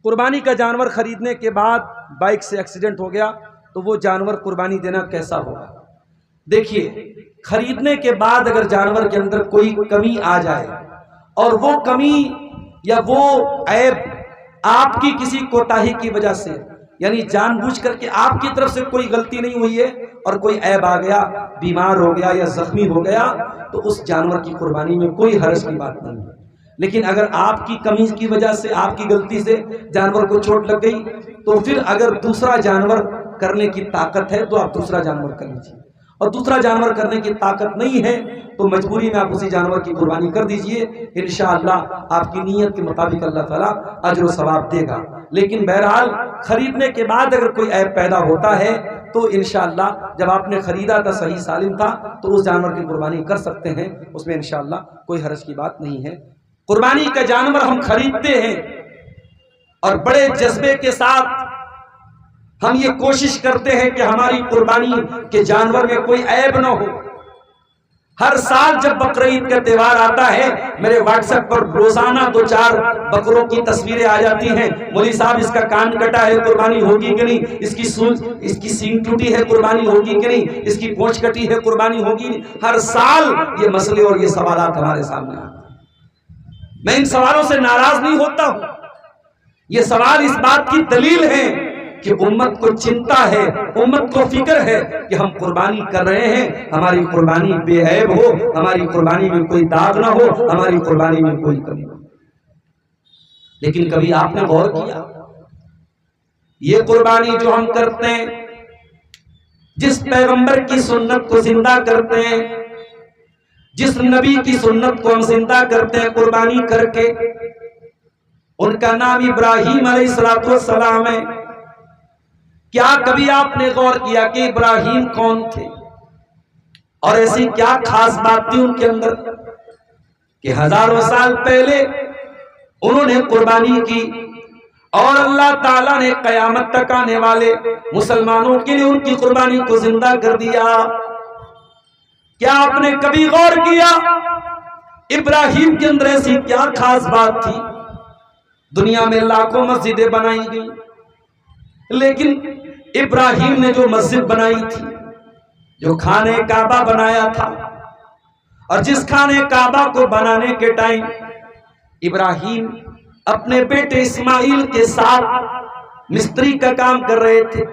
قربانی کا جانور خریدنے کے بعد بائک سے ایکسیڈنٹ ہو گیا تو وہ جانور قربانی دینا کیسا ہوگا؟ دیکھیے، خریدنے کے بعد اگر جانور کے اندر کوئی کمی آ جائے اور وہ کمی یا وہ عیب آپ کی کسی کوتاہی کی وجہ سے، یعنی جان بوجھ کر کے آپ کی طرف سے کوئی غلطی نہیں ہوئی ہے اور کوئی عیب آ گیا، بیمار ہو گیا یا زخمی ہو گیا، تو اس جانور کی قربانی میں کوئی حرج کی بات نہیں ہے۔ لیکن اگر آپ کی کمی کی وجہ سے، آپ کی غلطی سے جانور کو چوٹ لگ گئی، تو پھر اگر دوسرا جانور کرنے کی طاقت ہے تو آپ دوسرا جانور کر لیجیے، اور دوسرا جانور کرنے کی طاقت نہیں ہے تو مجبوری میں آپ اسی جانور کی قربانی کر دیجئے۔ انشاءاللہ آپ کی نیت کے مطابق اللہ تعالیٰ اجر و ثواب دے گا۔ لیکن بہرحال خریدنے کے بعد اگر کوئی عیب پیدا ہوتا ہے تو انشاءاللہ جب آپ نے خریدا تھا صحیح سالم تھا تو اس جانور کی قربانی کر سکتے ہیں، اس میں انشاءاللہ کوئی حرج کی بات نہیں ہے۔ قربانی کا جانور ہم خریدتے ہیں اور بڑے جذبے کے ساتھ ہم یہ کوشش کرتے ہیں کہ ہماری قربانی کے جانور میں کوئی عیب نہ ہو۔ ہر سال جب بقرعید کا تہوار آتا ہے میرے واٹس ایپ پر روزانہ 2-4 بکروں کی تصویریں آ جاتی ہیں، مولوی صاحب اس کا کان کٹا ہے، قربانی ہوگی کہ نہیں، اس کی سینگ ٹوٹی ہے، قربانی ہوگی کہ نہیں، اس کی پونچھ کٹی ہے، قربانی ہوگی نہیں۔ ہر سال یہ مسئلے اور یہ سوالات ہمارے سامنے آتے ہیں۔ میں ان سوالوں سے ناراض نہیں ہوتا ہوں، یہ سوال اس بات کی دلیل ہے کہ امت کو چنتا ہے، امت کو فکر ہے کہ ہم قربانی کر رہے ہیں، ہماری قربانی بے عیب ہو، ہماری قربانی میں کوئی داغ نہ ہو، ہماری قربانی میں کوئی کمی نہ ہو۔ لیکن کبھی آپ نے غور کیا، یہ قربانی جو ہم کرتے ہیں، جس پیغمبر کی سنت کو زندہ کرتے ہیں، جس نبی کی سنت کو ہم زندہ کرتے ہیں قربانی کر کے، ان کا نام ابراہیم علیہ السلام ہے۔ کیا کبھی آپ نے غور کیا کہ ابراہیم کون تھے اور ایسی کیا خاص بات تھی ان کے اندر کہ ہزاروں سال پہلے انہوں نے قربانی کی اور اللہ تعالیٰ نے قیامت تک آنے والے مسلمانوں کے لیے ان کی قربانی کو زندہ کر دیا؟ کیا آپ نے کبھی غور کیا ابراہیم کے اندر ایسی کیا خاص بات تھی؟ دنیا میں لاکھوں مسجدیں بنائی گئی، لیکن ابراہیم نے جو مسجد بنائی تھی، جو خانہ کعبہ بنایا تھا، اور جس خانہ کعبہ کو بنانے کے ٹائم ابراہیم اپنے بیٹے اسماعیل کے ساتھ مستری کا کام کر رہے تھے۔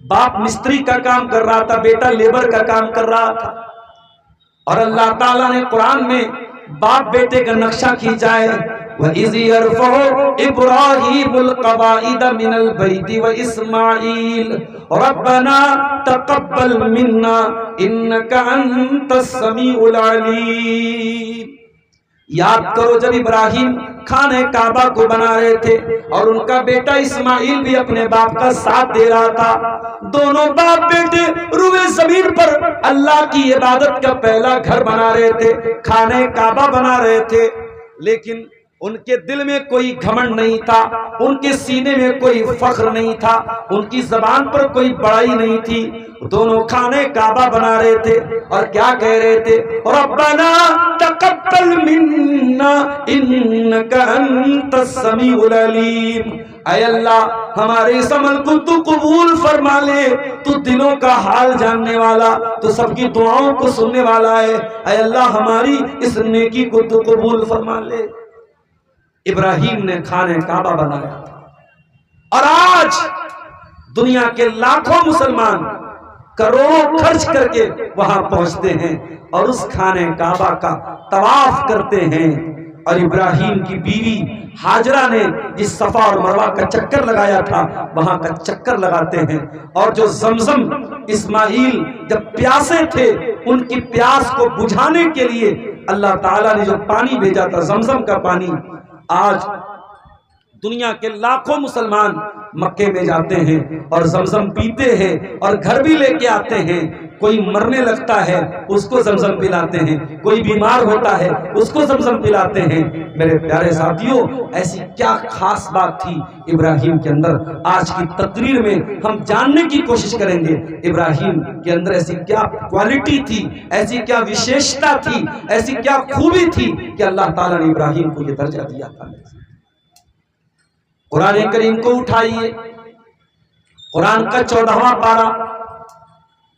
باپ مستری کا کام کر رہا تھا، بیٹا لیبر کا کام کر رہا تھا، اور اللہ تعالیٰ نے قرآن میں باپ بیٹے کا نقشہ کھینچا ہے، وَإِذْ يَرْفَعُ إِبْرَاهِيمُ الْقَوَاعِدَ مِنَ الْبَيْتِ وَإِسْمَاعِيلُ رَبَّنَا تَقَبَّلْ مِنَّا إِنَّكَ أَنْتَ السَّمِيعُ الْعَلِيمُ۔ یاد کرو جب ابراہیم خانہ کعبہ کو بنا رہے تھے اور ان کا بیٹا اسماعیل بھی اپنے باپ کا ساتھ دے رہا تھا، دونوں باپ بیٹے روئے زمین پر اللہ کی عبادت کا پہلا گھر بنا رہے تھے، خانہ کعبہ بنا رہے تھے، لیکن ان کے دل میں کوئی گھمنڈ نہیں تھا، ان کے سینے میں کوئی فخر نہیں تھا، ان کی زبان پر کوئی بڑائی نہیں تھی۔ دونوں خانہ کعبہ بنا رہے تھے اور کیا کہہ رہے تھے؟ ربنا تقبل منا انک انت السمیع العلیم۔ اے اللہ ہمارے اس عمل کو تو قبول فرما لے، تو دلوں کا حال جاننے والا، تو سب کی دعاؤں کو سننے والا ہے۔ اے اللہ ہماری اس نیکی کو تو قبول فرما لے۔ ابراہیم نے خانہ کعبہ بنایا اور آج دنیا کے لاکھوں مسلمان کروڑوں خرچ کر کے وہاں پہنچتے ہیں اور اس خانہ کعبہ کا طواف کرتے ہیں، اور ابراہیم کی بیوی ہاجرہ نے جس صفا اور مروہ کا چکر لگایا تھا وہاں کا چکر لگاتے ہیں، اور جو زمزم اسماعیل جب پیاسے تھے ان کی پیاس کو بجھانے کے لیے اللہ تعالیٰ نے جو پانی بھیجا تھا زمزم کا پانی، آج دنیا کے لاکھوں مسلمان مکے میں جاتے ہیں اور زمزم پیتے ہیں اور گھر بھی لے کے آتے ہیں۔ کوئی مرنے لگتا ہے اس کو زمزم پلاتے ہیں، کوئی بیمار ہوتا ہے اس کو زمزم پلاتے ہیں۔ میرے پیارے ساتھیوں، ایسی کیا خاص بات تھی ابراہیم کے اندر؟ آج کی تقریر میں ہم جاننے کی کوشش کریں گے ابراہیم کے اندر ایسی کیا کوالٹی تھی، ایسی کیا وشیشتا تھی، ایسی کیا خوبی تھی کہ اللہ تعالیٰ نے ابراہیم کو یہ درجہ دیا تھا۔ قرآن کریم کو اٹھائیے، قرآن کا 14واں پارہ،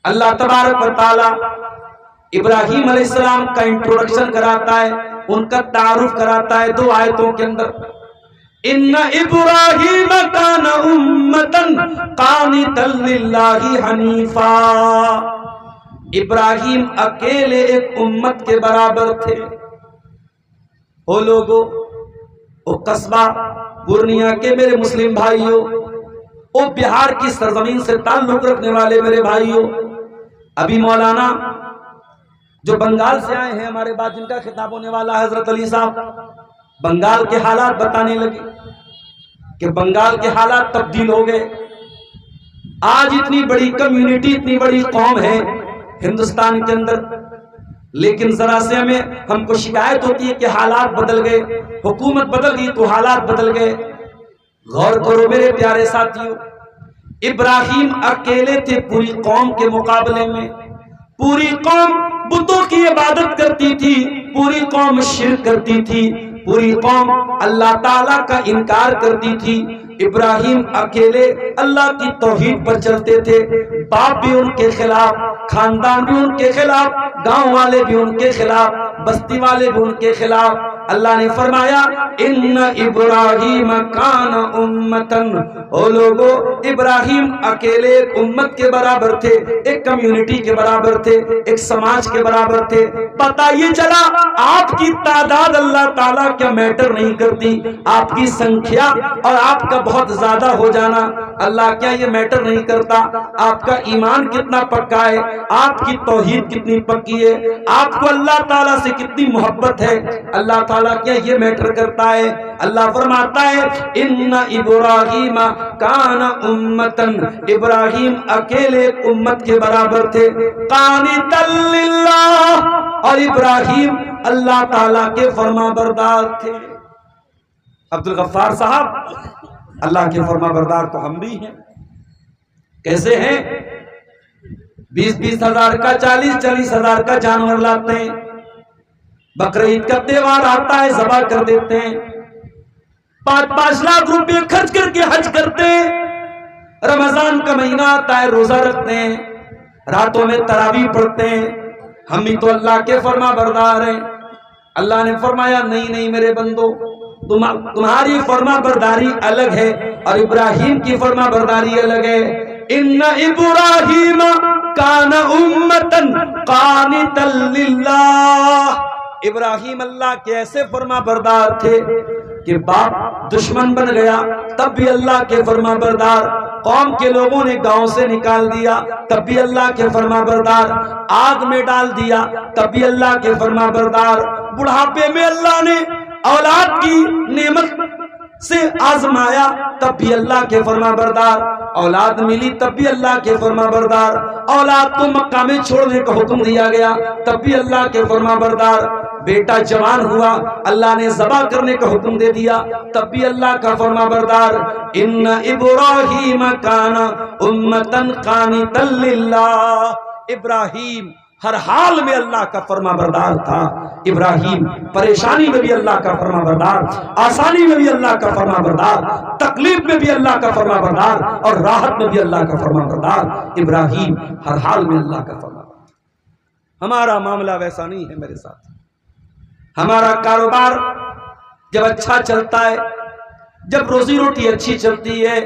اللہ تبارک و تعالی ابراہیم علیہ السلام کا انٹروڈکشن کراتا ہے، ان کا تعارف کراتا ہے 2 آیتوں کے اندر۔ ان ابراہیم کان امتا قانتا للہ حنیفا، ابراہیم اکیلے ایک امت کے برابر تھے۔ او لوگو، او قصبہ پورنیہ کے میرے مسلم بھائیوں، او بہار کی سرزمین سے تعلق رکھنے والے میرے بھائیوں، ابھی مولانا جو بنگال سے آئے ہیں ہمارے بعد، جن کا خطاب ہونے والا ہے حضرت علی صاحب، بنگال کے حالات بتانے لگے کہ بنگال کے حالات تبدیل ہو گئے۔ آج اتنی بڑی کمیونٹی، اتنی بڑی قوم ہے ہندوستان کے اندر، لیکن ذرا سے ہم کو شکایت ہوتی ہے کہ حالات بدل گئے، حکومت بدل گئی تو حالات بدل گئے۔ غور کرو میرے پیارے ساتھیوں، ابراہیم اکیلے تھے پوری قوم کے مقابلے میں۔ پوری قوم بتوں کی عبادت کرتی تھی، پوری قوم شرک کرتی تھی، پوری قوم اللہ تعالیٰ کا انکار کرتی تھی۔ ابراہیم اکیلے اللہ کی توحید پر چلتے تھے۔ باپ بھی ان کے خلاف، خاندان بھی ان کے خلاف، گاؤں والے بھی ان کے خلاف، بستی والے بھی ان کے خلاف۔ اللہ نے فرمایا ان ابراہیم کان امتن، او لوگو ابراہیم اکیلے ایک امت کے برابر تھے، ایک کمیونٹی کے برابر تھے، ایک سماج کے برابر تھے۔ پتہ یہ چلا آپ کی تعداد اللہ تعالیٰ کیا میٹر نہیں کرتی، آپ کی سنکھیا اور آپ کا بہت زیادہ ہو جانا اللہ کیا یہ میٹر نہیں کرتا، آپ کا ایمان کتنا پکا ہے، آپ کی توحید کتنی پکی ہے، آپ کو اللہ تعالیٰ سے کتنی محبت ہے، اللہ تعالیٰ کیا یہ میٹر کرتا ہے۔ اللہ فرماتا ہے ان ابراہیم کان امتن، ابراہیم اکیلے امت کے برابر تھے، قانتا للہ، اور ابراہیم اللہ تعالیٰ کے فرما بردار تھے۔ عبدالغفار صاحب، اللہ کے فرما بردار تو ہم بھی ہیں۔ کیسے ہیں؟ 20-20 ہزار کا، 40-40 ہزار کا جانور لاتے ہیں، بقرعید کا تہوار آتا ہے ذبح کر دیتے ہیں، 5-5 لاکھ روپے خرچ کر کے حج کرتے ہیں، رمضان کا مہینہ آتا ہے روزہ رکھتے ہیں، راتوں میں تراویح پڑھتے ہیں۔ ہم بھی تو اللہ کے فرما بردار ہیں۔ اللہ نے فرمایا نہیں میرے بندو، تمہاری فرما برداری الگ ہے اور ابراہیم کی فرما برداری الگ ہے۔ ان ابراہیم کان امتن قانتا للہ، ابراہیم اللہ کے ایسے فرما بردار تھے کہ باپ دشمن بن گیا تب بھی اللہ کے فرما بردار، قوم کے لوگوں نے گاؤں سے نکال دیا تب بھی اللہ کے فرما بردار، آگ میں ڈال دیا تب بھی اللہ کے فرما بردار، بڑھاپے میں اللہ نے اولاد کی نعمت سے آزمایا تب بھی اللہ کے فرما بردار، اولاد ملی تب بھی اللہ کے فرما بردار، اولاد کو مکہ میں چھوڑنے کا حکم دیا گیا تب بھی اللہ کے فرما بردار، بیٹا جوان ہوا اللہ نے ذبح کرنے کا حکم دے دیا تب بھی اللہ کا فرما بردار۔ ان ابراہیم کان امتن قانتا للہ، ابراہیم ہر حال میں اللہ کا فرما بردار تھا۔ ابراہیم پریشانی میں بھی اللہ کا فرما بردار، آسانی میں بھی اللہ کا فرما بردار، تکلیف میں بھی اللہ کا فرما بردار، اور راحت میں بھی اللہ کا فرما بردار۔ ابراہیم ہر حال میں اللہ کا فرما بردار۔ ہمارا معاملہ ویسا نہیں ہے میرے ساتھ۔ ہمارا کاروبار جب اچھا چلتا ہے، جب روزی روٹی اچھی چلتی ہے،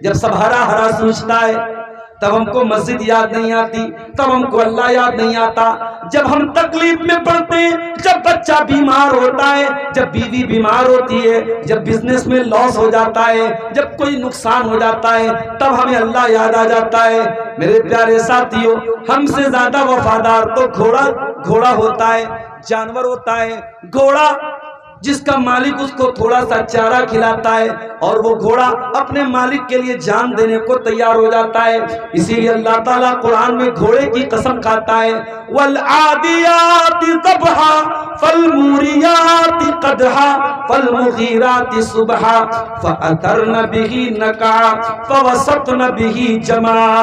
جب سب ہرا ہرا سوچتا ہے، تب ہم کو مسجد یاد نہیں آتی، تب ہم کو اللہ یاد نہیں آتا۔ جب ہم تکلیف میں پڑتے ہیں، جب بچہ بیمار ہوتا ہے، جب بیوی بیمار ہوتی ہے، جب بزنس میں لاس ہو جاتا ہے، جب کوئی نقصان ہو جاتا ہے، تب ہمیں اللہ یاد آ جاتا ہے۔ میرے پیارے ساتھیوں، ہم سے زیادہ وفادار تو گھوڑا ہوتا ہے، جانور ہوتا ہے۔ گھوڑا جس کا مالک اس کو تھوڑا سا چارہ کھلاتا ہے اور وہ گھوڑا اپنے مالک کے لیے جان دینے کو تیار ہو جاتا ہے۔ اسی لیے اللہ تعالیٰ قرآن میں گھوڑے کی قسم کھاتا ہے، وَالْعَادِيَاتِ ضَبْحًا فَالْمُورِيَاتِ قَدْحًا فَالْمُغِيرَاتِ صُبْحًا فَأَثَرْنَ بِهِ نَقْعًا فَوَسَطْنَ بِهِ جَمْعًا۔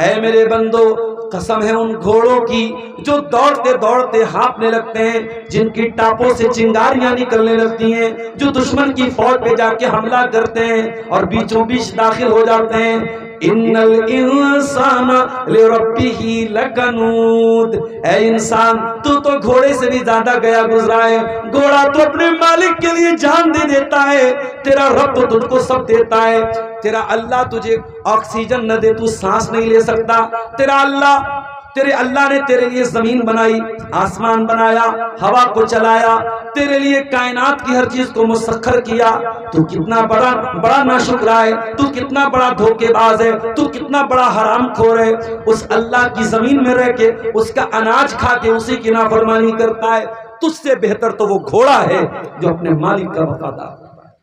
اے میرے بندو، قسم ہے ان گھوڑوں کی جو دوڑتے دوڑتے ہانپنے لگتے ہیں، جن کی ٹاپوں سے چنگاریاں نکلنے لگتی ہیں، جو دشمن کی فوج پہ جا کے حملہ کرتے ہیں اور بیچوں بیچ داخل ہو جاتے ہیں۔ ان الانسان لربہ لکنود، اے انسان تو گھوڑے سے بھی زیادہ گیا گزرا ہے۔ گھوڑا تو اپنے مالک کے لیے جان دے دیتا ہے، تیرا رب تو تجھ کو سب دیتا ہے۔ تیرا اللہ تجھے آکسیجن نہ دے تو سانس نہیں لے سکتا، تیرے اللہ نے تیرے لیے زمین بنائی، آسمان بنایا، ہوا کو چلایا، تیرے لیے کائنات کی ہر چیز کو مسخر کیا۔ تو کتنا بڑا ناشکر ہے، تو کتنا بڑا دھوکے باز ہے، تو کتنا بڑا حرام خور ہے۔ اس اللہ کی زمین میں رہ کے اس کا اناج کھا کے اسی کی نافرمانی کرتا ہے۔ تجھ سے بہتر تو وہ گھوڑا ہے جو اپنے مالک کا وفادار ہوتا ہے۔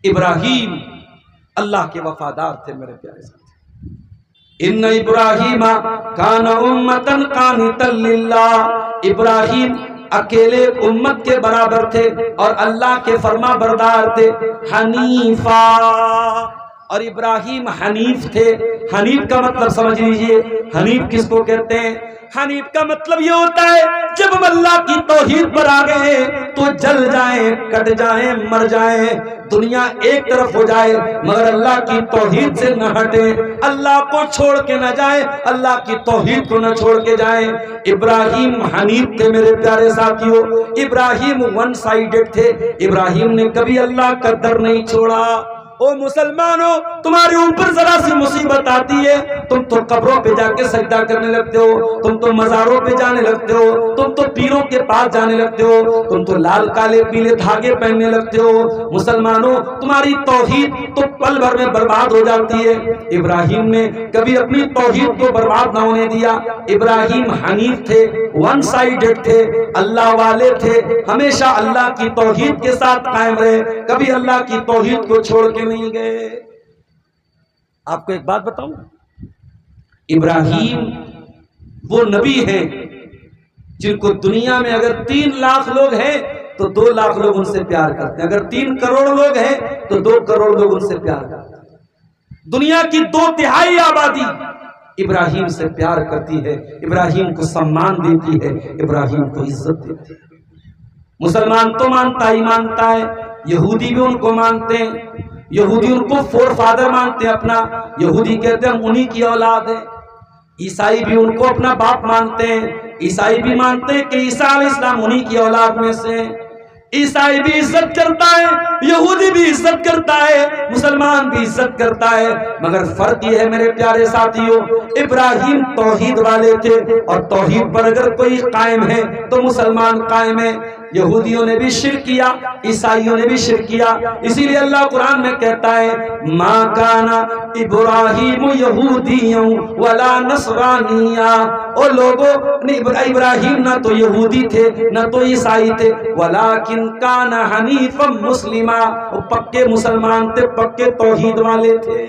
ابراہیم اللہ کے وفادار تھے میرے پیارے ساتھی۔ ان ابراہیم کان امتا قانتا للہ، ابراہیم اکیلے امت کے برابر تھے اور اللہ کے فرما بردار تھے۔ حنیفا، اور ابراہیم حنیف تھے۔ حنیف کا مطلب سمجھ لیجئے، حنیف کس کو کہتے ہیں؟ حنیف کا مطلب یہ ہوتا ہے جب ہم اللہ کی توحید پر آ گئے تو جل جائیں، کٹ جائیں، مر جائیں، دنیا ایک طرف ہو جائے مگر اللہ کی توحید سے نہ ہٹیں، اللہ کو چھوڑ کے نہ جائیں، اللہ کی توحید کو نہ چھوڑ کے جائیں۔ ابراہیم حنیف تھے میرے پیارے ساتھیوں۔ ابراہیم ون سائیڈڈ تھے، ابراہیم نے کبھی اللہ کا در نہیں چھوڑا۔ او مسلمانوں، تمہارے اوپر ذرا سی مصیبت آتی ہے تم تو قبروں پہ جا کے سجدہ کرنے لگتے ہو، تم تو مزاروں پہ جانے لگتے ہو، تم تو پیروں کے پاس جانے لگتے ہو، تم تو لال کالے پیلے دھاگے پہننے لگتے ہو۔ مسلمانوں، تمہاری توحید تو پل بھر میں برباد ہو جاتی ہے۔ ابراہیم نے کبھی اپنی توحید کو برباد نہ ہونے دیا۔ ابراہیم حنیف تھے، ون سائیڈڈ تھے، اللہ والے تھے، ہمیشہ اللہ کی توحید کے ساتھ قائم رہے، کبھی اللہ کی توحید کو چھوڑ کے نہیں گئے۔ آپ کو ایک بات بتاؤں، ابراہیم وہ نبی ہیں جن کو دنیا میں اگر 3 لاکھ لوگ ہیں تو 2 لاکھ لوگ ان سے پیار کرتے ہیں، اگر 3 کروڑ لوگ ہیں تو 2 کروڑ لوگ ان سے پیار کرتے ہیں۔ دنیا کی 2/3 آبادی ابراہیم سے پیار کرتی ہے، ابراہیم کو سمان دیتی ہے، ابراہیم کو عزت دیتی ہے۔ مسلمان تو مانتا ہی مانتا ہے، یہودی بھی ان کو مانتے ہیں، یہودی ان کو فور فادر مانتے ہیں اپنا، یہودی کہتے ہیں ہم انہی کی اولاد ہیں۔ عیسائی بھی ان کو اپنا باپ مانتے ہیں، عیسائی بھی مانتے ہیں کہ عیسیٰ علیہ السلام انہی کی اولاد میں سے ہیں۔ عیسائی بھی عزت کرتا ہے، یہودی بھی عزت کرتا ہے، مسلمان بھی عزت کرتا ہے، مگر فرق یہ ہے میرے پیارے ساتھیوں، ابراہیم توحید والے تھے اور توحید پر اگر کوئی قائم ہے تو مسلمان قائم ہے۔ یہودیوں نے بھی شرک کیا، عیسائیوں نے بھی شرک کیا، اسی لیے اللہ قرآن میں کہتا ہے ما کان ابراہیم یہودیًا ولا نصرانیًا، او لوگوں، ابراہیم نہ تو یہودی تھے نہ تو عیسائی تھے، ولیکن کان حنیفا مسلما، وہ پکے مسلمان تھے، پکے توحید والے تھے۔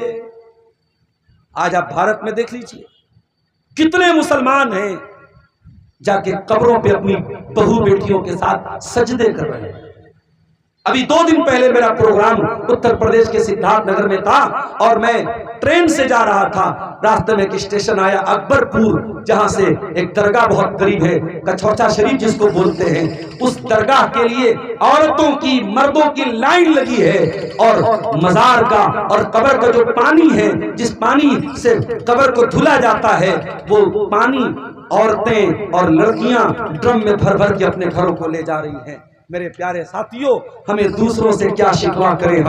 آج آپ بھارت میں دیکھ لیجئے کتنے مسلمان ہیں جا کے قبروں پہ اپنی بہو بیٹیوں کے ساتھ سجدے کر رہے ہیں۔ ابھی 2 دن پہلے میرا پروگرام اتر پردیش کے سدھارتھ نگر میں تھا اور میں ٹرین سے جا رہا تھا، راستے میں ایک اسٹیشن آیا اکبر پور، جہاں سے ایک درگاہ بہت قریب ہے، کچھوچا شریف جس کو بولتے ہیں، اس درگاہ کے لیے عورتوں کی مردوں کی لائن لگی ہے اور مزار کا اور قبر کا جو پانی ہے، جس پانی سے قبر کو دھلا جاتا ہے، وہ پانی عورتیں اور لڑکیاں ڈرم میں بھر بھر کے اپنے گھروں کو لے جا رہی ہیں۔ میرے پیارے ساتھیوں، ہمیں دوسروں سے کیا شکوا کریں،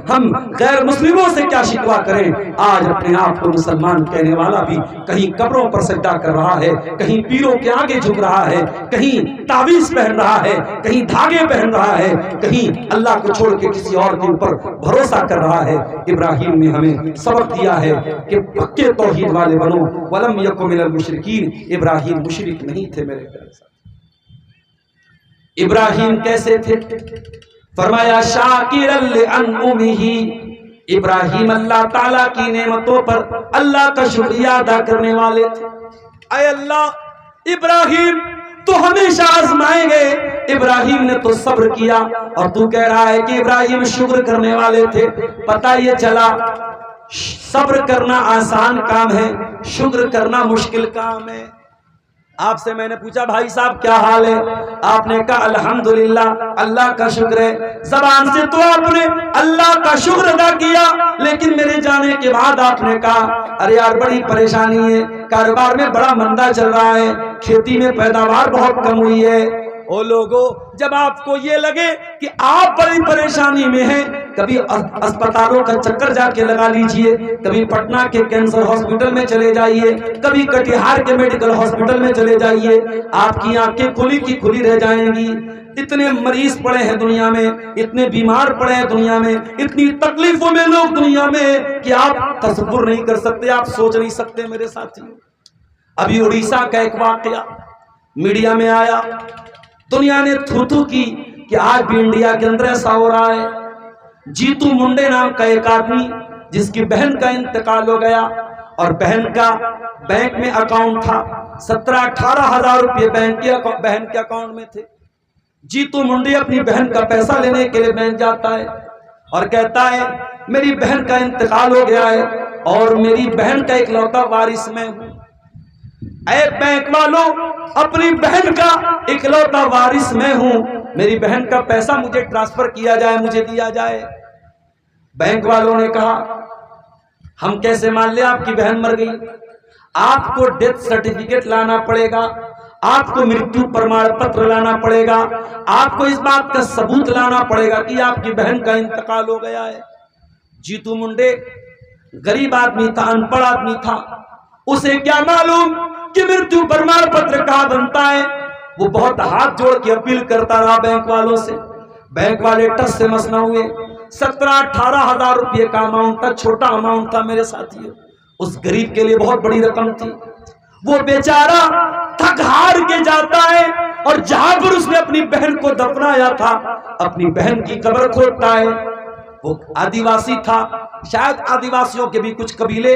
ہم غیر مسلموں سے کیا شکوا کریں۔ آج اپنے آپ کو مسلمان کہنے والا بھی کہیں قبروں پر سجدہ کر رہا ہے، کہیں پیروں کے آگے جھک رہا ہے، کہیں تعویذ پہن رہا ہے، کہیں دھاگے پہن رہا ہے، کہیں اللہ کو چھوڑ کے کسی اور کے اوپر بھروسہ کر رہا ہے۔ ابراہیم نے ہمیں سبق دیا ہے کہ پکے توحید والے بنو، ولم یکن من المشرکین۔ ابراہیم مشرک نہیں تھے میرے پیارے ساتھ۔ ابراہیم کیسے تھے؟ فرمایا شاکرا لانعمہ، ابراہیم اللہ تعالیٰ کی نعمتوں پر اللہ کا شکریہ ادا کرنے والے تھے۔ اے اللہ، ابراہیم تو ہمیشہ آزمائیں گے، ابراہیم نے تو صبر کیا اور تو کہہ رہا ہے کہ ابراہیم شکر کرنے والے تھے۔ پتہ یہ چلا صبر کرنا آسان کام ہے، شکر کرنا مشکل کام ہے۔ آپ سے میں نے پوچھا بھائی صاحب کیا حال ہے؟ آپ نے کہا الحمدللہ، اللہ کا شکر ہے۔ زبان سے تو آپ نے اللہ کا شکر ادا کیا، لیکن میرے جانے کے بعد آپ نے کہا ارے یار بڑی پریشانی ہے، کاروبار میں بڑا مندا چل رہا ہے، کھیتی میں پیداوار بہت کم ہوئی ہے۔ او لوگوں، جب آپ کو یہ لگے کہ آپ بڑی پریشانی میں ہیں، کبھی اسپتالوں کا چکر جا کے لگا لیجئے، کبھی پٹنہ کے کینسر ہاسپٹل میں چلے جائیے، کبھی کٹیہار کے میڈیکل ہاسپٹل میں چلے جائیے، آپ کی آنکھیں کھلی کی کھلی رہ جائیں گی۔ اتنے مریض پڑے ہیں دنیا میں، اتنے بیمار پڑے ہیں دنیا میں، اتنی تکلیفوں میں لوگ دنیا میں کہ آپ تصور نہیں کر سکتے، آپ سوچ نہیں سکتے میرے ساتھی۔ ابھی اڑیسہ کا ایک واقعہ میڈیا میں آیا، دنیا نے تھو تھو کی کہ آج بھی انڈیا کے اندر ایسا ہو رہا ہے۔ جیتو منڈے نام کا ایک آدمی جس کی بہن کا انتقال ہو گیا، اور بہن کا بینک میں اکاؤنٹ تھا، 17-18 ہزار روپے بہن کے اکاؤنٹ میں تھے۔ جیتو منڈے اپنی بہن کا پیسہ لینے کے لیے بینک جاتا ہے اور کہتا ہے میری بہن کا انتقال ہو گیا ہے اور میری بہن کا اکلوتا وارث میں ہوں۔ اے بینک والوں، اپنی بہن کا اکلوتا وارث میں ہوں، میری بہن کا پیسہ مجھے ٹرانسفر کیا جائے، مجھے دیا جائے۔ بینک والوں نے کہا ہم کیسے مان لیں آپ کی بہن مر گئی؟ آپ کو ڈیتھ سرٹیفکیٹ لانا پڑے گا، آپ کو مرتیو پرمان پتر لانا پڑے گا، آپ کو اس بات کا ثبوت لانا پڑے گا کہ آپ کی بہن کا انتقال ہو گیا ہے۔ جیتو منڈے غریب آدمی تھا، ان پڑھ آدمی تھا، اسے کیا معلوم کہ مرتیو پرمان پتر کہاں بنتا ہے۔ وہ بہت ہاتھ جوڑ کے اپیل کرتا رہا بینک والوں سے، بینک والے ٹس سے مس نہ ہوئے۔ 17-18 ہزار روپے کا اماؤنٹ تھا، چھوٹا اماؤنٹ تھا میرے ساتھیوں، اس غریب کے لیے بہت بڑی رقم تھی۔ وہ بیچارہ تھک ہار کے جاتا ہے اور جہاں پر اس نے اپنی بہن کو دفنایا تھا، اپنی بہن کی قبر کھودتا ہے۔ وہ آدیواسی تھا، شاید آدیواسیوں کے بھی کچھ قبیلے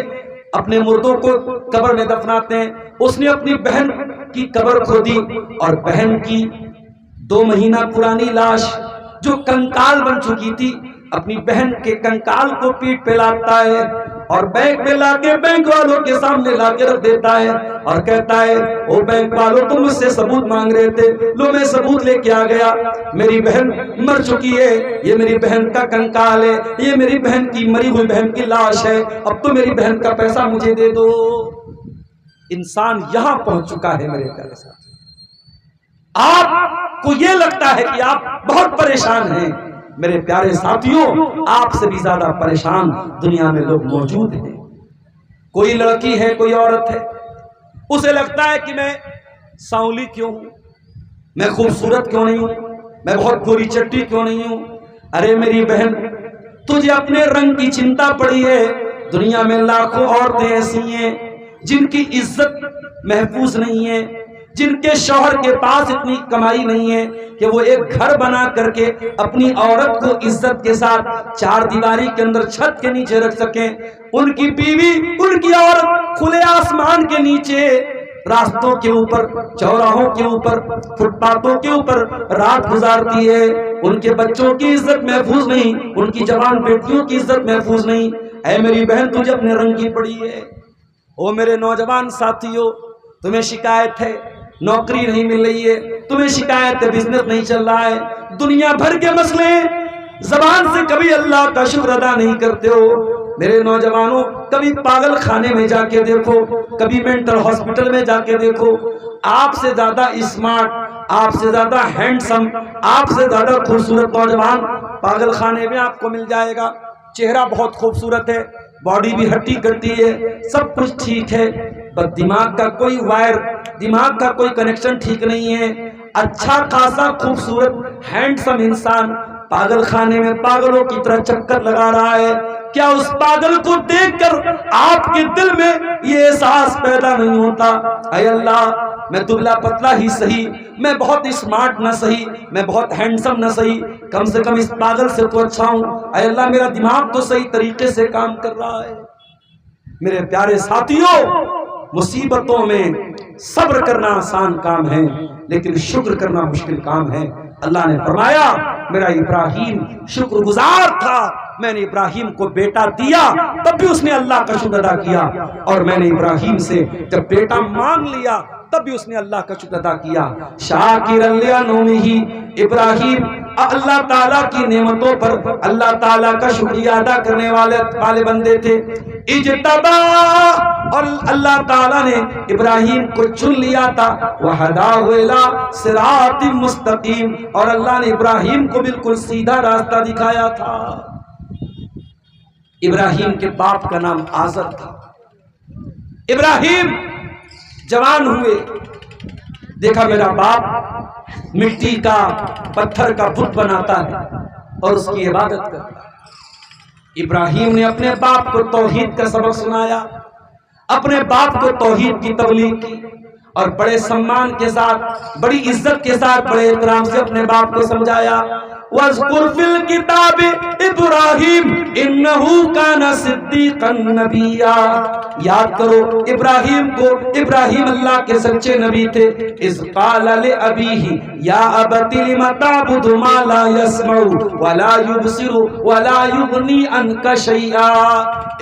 اپنے مردوں کو قبر میں دفناتے ہیں۔ اس نے اپنی بہن کی قبر کھودی اور بہن کی 2 مہینہ پرانی لاش جو کنکال بن چکی تھی، اپنی بہن کے کنکال کو پیٹ پہ لاتا ہے اور بینک میں لا کے بینک والوں کے سامنے لا کے رکھ دیتا ہے اور کہتا ہے او بینک والوں تم مجھ سے ثبوت مانگ رہے تھے، لو میں ثبوت لے کے آ گیا، میری بہن مر چکی ہے، یہ میری بہن کا کنکال ہے، یہ میری بہن کی مری ہوئی بہن کی لاش ہے، اب تو میری بہن کا پیسہ مجھے دے دو۔ انسان یہاں پہنچ چکا ہے میرے پیارے ساتھ۔ آپ کو یہ لگتا ہے کہ آپ بہت پریشان ہیں، میرے پیارے ساتھیوں آپ سے بھی زیادہ پریشان دنیا میں لوگ موجود ہیں۔ کوئی لڑکی ہے، کوئی عورت ہے، اسے لگتا ہے کہ میں سانولی کیوں ہوں، میں خوبصورت کیوں نہیں ہوں، میں بہت گوری چٹی کیوں نہیں ہوں۔ ارے میری بہن، تجھے اپنے رنگ کی چنتا پڑی ہے، دنیا میں لاکھوں عورتیں ایسی ہیں جن کی عزت محفوظ نہیں ہے، جن کے شوہر کے پاس اتنی کمائی نہیں ہے کہ وہ ایک گھر بنا کر کے اپنی عورت کو عزت کے ساتھ 4 دیواری کے اندر چھت کے نیچے رکھ سکیں۔ ان کی بیوی، ان کی عورت کھلے آسمان کے نیچے، راستوں کے اوپر، چوراہوں کے اوپر، فٹ پاتھوں کے اوپر رات گزارتی ہے۔ ان کے بچوں کی عزت محفوظ نہیں، ان کی جوان بیٹیوں کی عزت محفوظ نہیں۔ اے میری بہن، تجھے اپنے رنگ کی پڑی ہے۔ او میرے نوجوان ساتھیوں، تمہیں شکایت ہے نوکری نہیں مل رہی ہے، تمہیں شکایت ہے بزنس نہیں چل رہا ہے، دنیا بھر کے مسئلے، زبان سے کبھی اللہ کا شکر ادا نہیں کرتے ہو۔ میرے نوجوانوں، کبھی پاگل خانے میں جا کے دیکھو، کبھی مینٹل ہاسپٹل میں جا کے دیکھو، آپ سے زیادہ اسمارٹ، آپ سے زیادہ ہینڈسم، آپ سے زیادہ خوبصورت نوجوان پاگل خانے میں آپ کو مل جائے گا۔ چہرہ بہت خوبصورت ہے، باڈی بھی ہٹی کٹی ہے، سب کچھ ٹھیک ہے، بس دماغ کا کوئی وائر، دماغ کا کوئی کنیکشن ٹھیک نہیں ہے۔ اچھا خاصا خوبصورت ہینڈسم انسان پاگل خانے میں پاگلوں کی طرح چکر لگا رہا ہے۔ کیا اس پاگل کو دیکھ کر آپ کے دل میں یہ احساس پیدا نہیں ہوتا اے اللہ، میں دبلا پتلا ہی صحیح، میں بہت اسمارٹ نہ صحیح، میں بہت ہینڈسم نہ صحیح، کم سے کم اس پاگل سے تو اچھا ہوں، اے اللہ میرا دماغ تو صحیح طریقے سے کام کر رہا ہے۔ میرے پیارے ساتھیوں، مصیبتوں میں صبر کرنا آسان کام ہے لیکن شکر کرنا مشکل کام ہے۔ اللہ نے فرمایا میرا ابراہیم شکر گزار تھا، میں نے ابراہیم کو بیٹا دیا تب بھی اس نے اللہ کا شکر ادا کیا، اور میں نے ابراہیم سے جب بیٹا مانگ لیا تب بھی اس نے اللہ کا شکر ادا کیا۔ شاکرا لانعمہ، ابراہیم اللہ تعالیٰ کی نعمتوں پر اللہ تعالیٰ کا شکریہ ادا کرنے والے بندے تھے۔ اجتبا، اور اللہ تعالیٰ نے ابراہیم کو چن لیا تھا، وہداہ الی صراط مستقیم، اور اللہ نے ابراہیم کو بالکل سیدھا راستہ دکھایا تھا۔ ابراہیم کے باپ کا نام آزر تھا۔ ابراہیم جوان ہوئے، دیکھا میرا باپ مٹی کا پتھر کا بت بناتا ہے اور اس کی عبادت کرتا ہے۔ ابراہیم نے اپنے باپ کو توحید کا سبق سنایا، اپنے باپ کو توحید کی تبلیغ کی، اور بڑے سمان کے ساتھ، بڑی عزت کے ساتھ، بڑے احترام سے اپنے باپ کو سمجھایا۔ وَاذْكُرْ فِي الْكِتَابِ إِبْرَاهِيمَ إِنَّهُ كَانَ صِدِّيقًا نَبِيًّا، یاد کرو ابراہیم کو، ابراہیم اللہ کے سچے نبی تھے۔ اِذْ قَالَ لِأَبِيهِ يَا أَبَتِ لِمَ تَعْبُدُ مَا لَا يَسْمَعُ وَلَا يُبْصِرُ وَلَا يُغْنِي عَنْكَ شَيْئًا،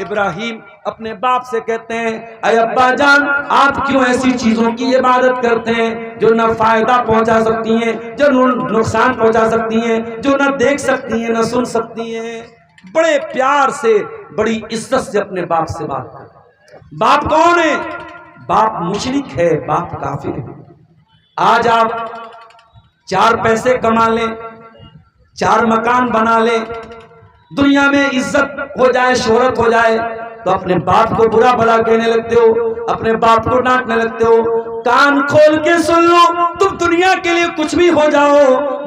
ابراہیم اپنے باپ سے کہتے ہیں، اے ابا جان، آپ کیوں ایسی چیزوں کی عبادت کرتے ہیں جو نہ فائدہ پہنچا سکتی ہیں، جو نقصان پہنچا سکتی ہیں، جو نہ دیکھ سکتی ہیں، نہ سن سکتی ہیں۔ بڑے پیار سے، بڑی عزت سے اپنے باپ سے بات کرتے۔ باپ کون ہے؟ باپ مشرک ہے، باپ کافر ہے۔ آج آپ 4 پیسے کما لیں، 4 مکان بنا لیں، دنیا میں عزت ہو جائے، شہرت ہو جائے، تو اپنے باپ کو برا بھلا کہنے لگتے ہو، اپنے باپ کو ڈانٹنے لگتے ہو۔ کان کھول کے سن لو، تم دنیا کے لیے کچھ بھی ہو جاؤ،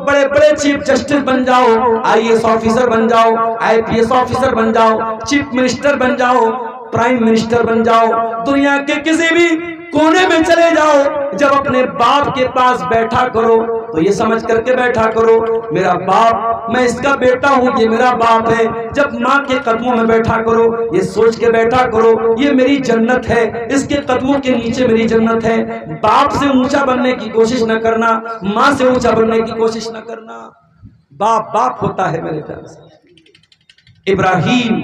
بڑے بڑے چیف جسٹس بن جاؤ، IAS آفیسر بن جاؤ، IPS آفیسر بن جاؤ، چیف منسٹر بن جاؤ، پرائم منسٹر بن جاؤ، دنیا کے کسی بھی کونے میں چلے جاؤ، جب اپنے باپ کے پاس بیٹھا کرو تو یہ سمجھ کر کے بیٹھا کرو، میرا باپ، میں اس کا بیٹا ہوں، یہ میرا باپ ہے۔ جب ماں کے قدموں میں بیٹھا کرو یہ سوچ کے بیٹھا کرو یہ میری جنت ہے، اس کے قدموں کے نیچے میری جنت ہے۔ باپ سے اونچا بننے کی کوشش نہ کرنا، ماں سے اونچا بننے کی کوشش نہ کرنا۔ باپ باپ ہوتا ہے میرے پیارے سے۔ ابراہیم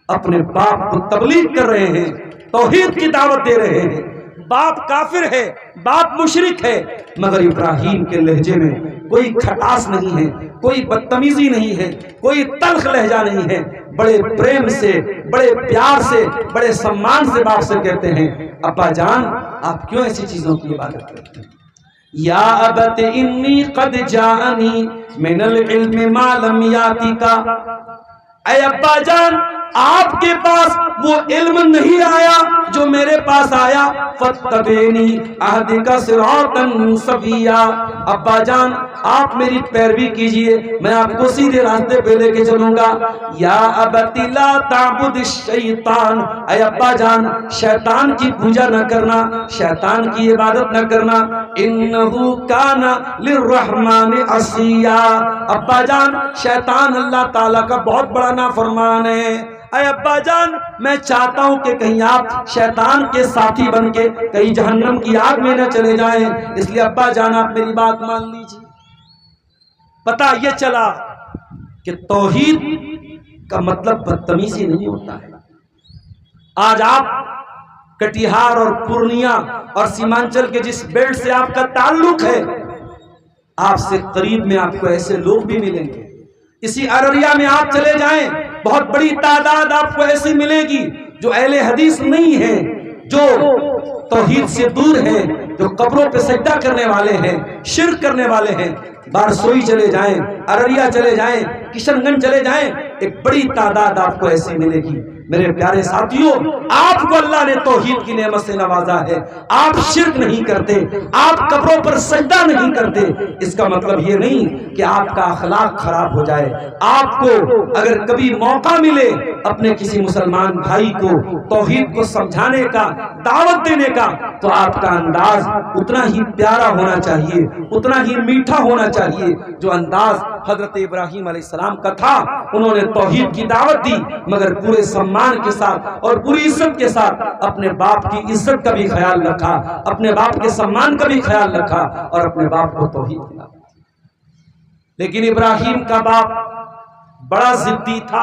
اپنے باپ کو تبلیغ کر رہے ہیں، توحید کی دعوت دے رہے ہیں۔ باپ کافر ہے، باپ مشرک ہے، مگر ابراہیم کے لہجے میں کوئی کھٹاس نہیں ہے، کوئی بدتمیزی نہیں ہے، کوئی تلخ لہجہ نہیں ہے۔ بڑے پریم سے، بڑے پیار سے، بڑے سمان سے باپ سے کہتے ہیں، ابا جان آپ کیوں ایسی چیزوں کی عبادت کرتے ہیں؟ یا ابت انی قد جاءنی من العلم ما لم یاتک، اے ابا جان آپ کے پاس وہ علم نہیں آیا جو میرے پاس آیا، فاتبعنی اہدک صراطا سویا، ابا جان آپ میری پیروی کیجئے، میں آپ کو سیدھے راستے پہ لے کے چلوں گا۔ یا ابت لا تعبد الشیطان، اے ابا جان شیطان کی پوجا نہ کرنا، شیطان کی عبادت نہ کرنا، انہ کان للرحمن عصیا، ابا جان شیطان اللہ تعالیٰ کا بہت بڑا نافرمان ہے۔ اے ابا جان میں چاہتا ہوں کہ کہیں آپ شیطان کے ساتھی بن کے کہیں جہنم کی آگ میں نہ چلے جائیں، اس لیے ابا جان آپ میری بات مان لیجیے۔ پتہ یہ چلا کہ توحید کا مطلب بدتمیزی نہیں ہوتا ہے۔ آج آپ کٹیہار اور پورنیہ اور سیمانچل کے جس بیلٹ سے آپ کا تعلق ہے، آپ سے قریب میں آپ کو ایسے لوگ بھی ملیں گے۔ اسی ارریا میں آپ چلے جائیں، بہت بڑی تعداد آپ کو ایسی ملے گی جو اہل حدیث نہیں ہیں، جو توحید سے دور ہیں، جو قبروں پہ سجدہ کرنے والے ہیں، شرک کرنے والے ہیں۔ بارسوئی چلے جائیں، ارریا چلے جائیں، کشن گنج چلے جائیں، ایک بڑی تعداد آپ کو ایسی ملے گی۔ میرے پیارے ساتھیوں، آپ کو اللہ نے توحید کی نعمت سے نوازا ہے، آپ شرک نہیں کرتے، آپ قبروں پر سجدہ نہیں کرتے، اس کا مطلب یہ نہیں کہ آپ کا اخلاق خراب ہو جائے۔ آپ کو اگر کبھی موقع ملے اپنے کسی مسلمان بھائی کو توحید کو سمجھانے کا، دعوت دینے کا، تو آپ کا انداز اتنا ہی پیارا ہونا چاہیے، اتنا ہی میٹھا ہونا چاہیے جو انداز حضرت ابراہیم علیہ السلام کا تھا۔ انہوں نے توحید کی دعوت دی، مگر پورے سمان کے ساتھ اور پوری عزت کے ساتھ اپنے باپ کی عزت کا بھی خیال رکھا، اپنے باپ کے سمان کا بھی خیال رکھا، اور اپنے باپ کو توحید کی دعوت دی۔ لیکن ابراہیم کا باپ بڑا ضدی تھا،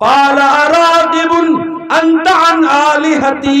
قال راغب انت عن آلهتي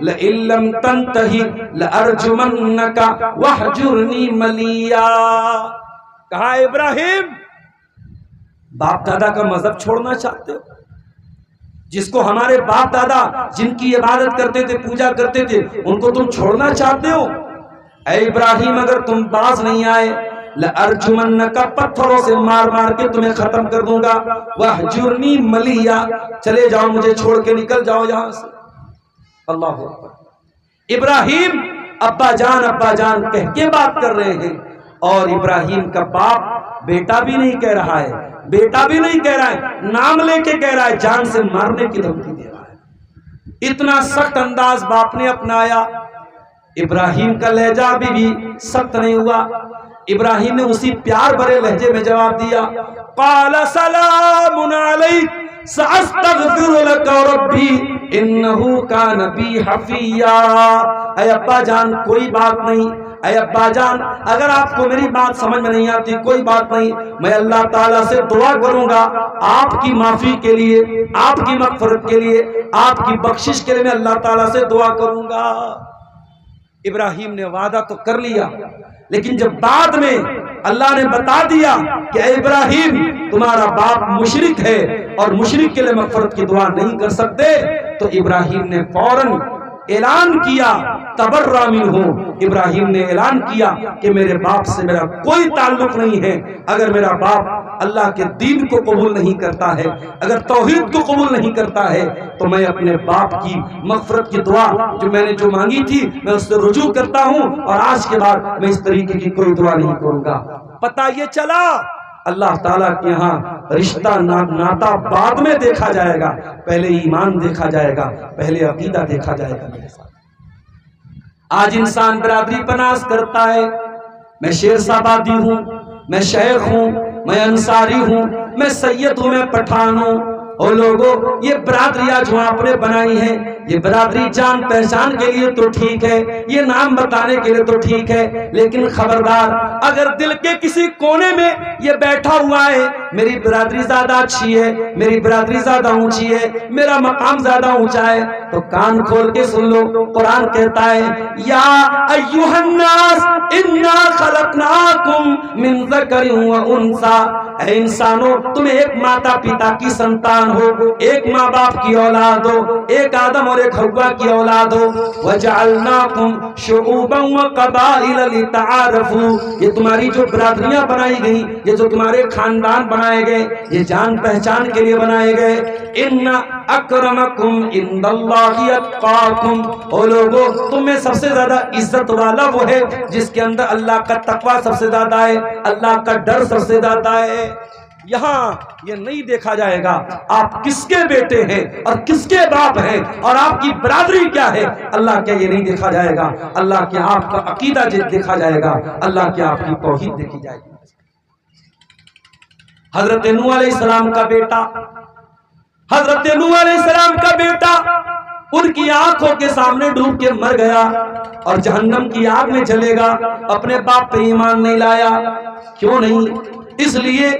لئن لم تنتهي لأرجمنك واهجرني مليا۔ کہا ابراہیم باپ دادا کا مذہب چھوڑنا چاہتے ہو؟ جس کو ہمارے باپ دادا جن کی عبادت کرتے تھے، پوجا کرتے تھے، ان کو تم چھوڑنا چاہتے ہو؟ اے ابراہیم اگر تم باز نہیں آئے لَأَرْجُمَنَّكَ پتھروں سے مار مار کے تمہیں ختم کر دوں گا، وَاحْجُرْنِي مَلِيًّا چلے جاؤ، مجھے چھوڑ کے نکل جاؤ یہاں سے۔ اللہ اکبر۔ ابراہیم ابا جان کہہ کے بات کر رہے ہیں، اور ابراہیم کا باپ بیٹا بھی نہیں کہہ رہا ہے، بیٹا بھی نہیں کہہ رہا ہے، نام لے کے کہہ رہا ہے، جان سے مارنے کی دھمکی دے رہا ہے۔ اتنا سخت انداز باپ نے اپنایا۔ ابراہیم کا لہجہ بھی سخت نہیں ہوا، ابراہیم نے اسی پیار بھرے لہجے میں جواب دیا، قال سلام علیک سأستغفر لک ربی انہ کان بی حفیا۔ اے ابا جان کوئی بات نہیں، اے ابا جان اگر آپ کو میری بات سمجھ میں نہیں آتی کوئی بات نہیں، میں اللہ تعالیٰ سے دعا کروں گا آپ کی معافی کے لیے، آپ کی مغفرت کے لیے، آپ کی بخشش کے لیے میں اللہ تعالیٰ سے دعا کروں گا۔ ابراہیم نے وعدہ تو کر لیا، لیکن جب بعد میں اللہ نے بتا دیا کہ اے ابراہیم تمہارا باپ مشرک ہے اور مشرک کے لیے مغفرت کی دعا نہیں کر سکتے، تو ابراہیم نے فوراً اعلان کیا تبرأ منہ، ابراہیم نے اعلان کیا کہ میرے باپ سے میرا کوئی تعلق نہیں ہے۔ اگر میرا باپ اللہ کے دین کو قبول نہیں کرتا ہے، اگر توحید کو قبول نہیں کرتا ہے، تو میں اپنے باپ کی مغفرت کی دعا جو میں نے مانگی تھی میں اس سے رجوع کرتا ہوں، اور آج کے بعد میں اس طریقے کی کوئی دعا نہیں کروں گا۔ پتہ یہ چلا اللہ تعالیٰ کے ہاں رشتہ ناتا بعد میں دیکھا جائے گا، پہلے ایمان دیکھا جائے گا، پہلے عقیدہ دیکھا جائے گا۔ میرے ساتھ آج انسان برادری پناس کرتا ہے، میں شیر صاحبادی ہوں، میں شیخ ہوں، میں انصاری ہوں، میں سید ہوں، میں پٹھان ہوں۔ اور لوگوں یہ برادریاں جو آپ نے بنائی ہیں، یہ برادری جان پہچان کے لیے تو ٹھیک ہے، یہ نام بتانے کے لیے تو ٹھیک ہے، لیکن خبردار اگر دل کے کسی کونے میں یہ بیٹھا ہوا ہے میری برادری زیادہ اچھی ہے، میری برادری زیادہ اونچی ہے، میرا مقام زیادہ اونچا ہے، تو کان کھول کے سن لو، قرآن کہتا ہے یا ایھا الناس انا خلقناکم من ذکر و انثی، اے انسانوں تم ایک ماتا پتا کی سنتان ہو، ایک ماں باپ کی اولاد ہو، ایک آدم اور ایک حوا کی اولاد ہو، وجعلناکم شعوبا وقبائل لتعارفوا، یہ تمہاری جو برادریاں بنائی گئی، یہ جو تمہارے خاندان بنائے گئے، یہ جان پہچان کے لیے بنائے گئے۔ ان اکرمکم عند اللہ اتقاکم، او لوگو تم میں سب سے زیادہ عزت والا وہ ہے جس کے اندر اللہ کا تقوی سب سے زیادہ ہے، اللہ کا ڈر سب سے زیادہ ہے۔ یہاں یہ نہیں دیکھا جائے گا آپ کس کے بیٹے ہیں اور کس کے باپ ہیں اور آپ کی برادری کیا ہے، اللہ کیا یہ نہیں دیکھا جائے گا، اللہ کیا آپ کا عقیدہ دیکھا جائے گا، اللہ کیا آپ کی توحید دیکھی جائے گی۔ حضرت نوح علیہ السلام کا بیٹا، حضرت نوح علیہ السلام کا بیٹا ان کی آنکھوں کے سامنے ڈوب کے مر گیا اور جہنم کی آگ میں جلے گا، اپنے باپ پہ ایمان نہیں لایا۔ کیوں نہیں؟ اس لیے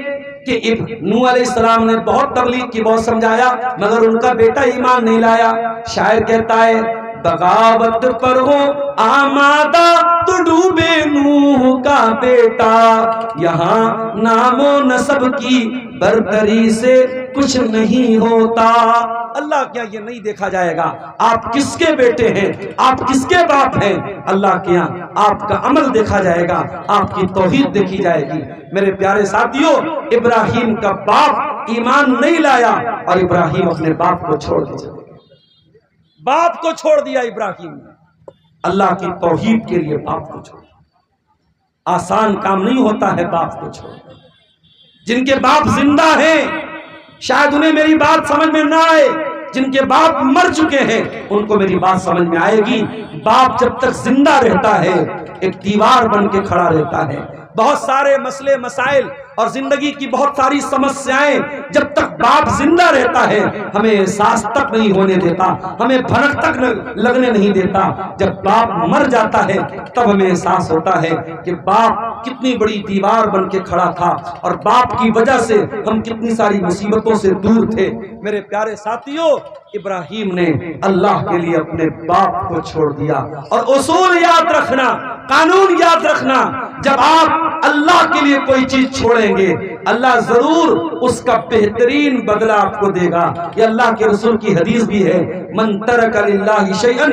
کہ نوح علیہ السلام نے بہت تبلیغ کی، بہت سمجھایا، مگر ان کا بیٹا ایمان نہیں لایا۔ شاعر کہتا ہے بغاوت پر ہو آمادہ تو ڈوبے نوح کا بیٹا، یہاں نام و نسب کی برتری سے کچھ نہیں ہوتا۔ اللہ کیا یہ نہیں دیکھا جائے گا آپ کس کے بیٹے ہیں، آپ کس کے باپ ہیں، اللہ کیا آپ کا عمل دیکھا جائے گا، آپ کی توحید دیکھی جائے گی۔ میرے پیارے ساتھیوں، ابراہیم کا باپ ایمان نہیں لایا اور ابراہیم اپنے باپ کو چھوڑ دیا، باپ کو چھوڑ دیا ابراہیم نے اللہ کی توحید کے لیے باپ کو چھوڑ۔ آسان کام نہیں ہوتا ہے باپ کو چھوڑ۔ جن کے باپ زندہ ہیں شاید انہیں میری بات سمجھ میں نہ آئے، جن کے باپ مر چکے ہیں ان کو میری بات سمجھ میں آئے گی۔ باپ جب تک زندہ رہتا ہے ایک دیوار بن کے کھڑا رہتا ہے، بہت سارے مسئلے مسائل اور زندگی کی بہت ساری سمسیایں جب تک باپ زندہ رہتا ہے ہمیں احساس تک نہیں ہونے دیتا، ہمیں بھنک تک لگنے نہیں دیتا۔ جب باپ مر جاتا ہے تب ہمیں احساس ہوتا ہے کہ باپ کتنی بڑی دیوار بن کے کھڑا تھا اور باپ کی وجہ سے ہم کتنی ساری مصیبتوں سے دور تھے۔ میرے پیارے ساتھیوں، ابراہیم نے اللہ کے لیے اپنے باپ کو چھوڑ دیا۔ اور اصول یاد رکھنا، قانون یاد رکھنا، جب آپ اللہ کے لیے کوئی چیز چھوڑیں گے اللہ ضرور اس کا بہترین بدلہ آپ کو دے گا۔ یہ اللہ کے رسول کی حدیث بھی ہے، من ترک للہ شیئا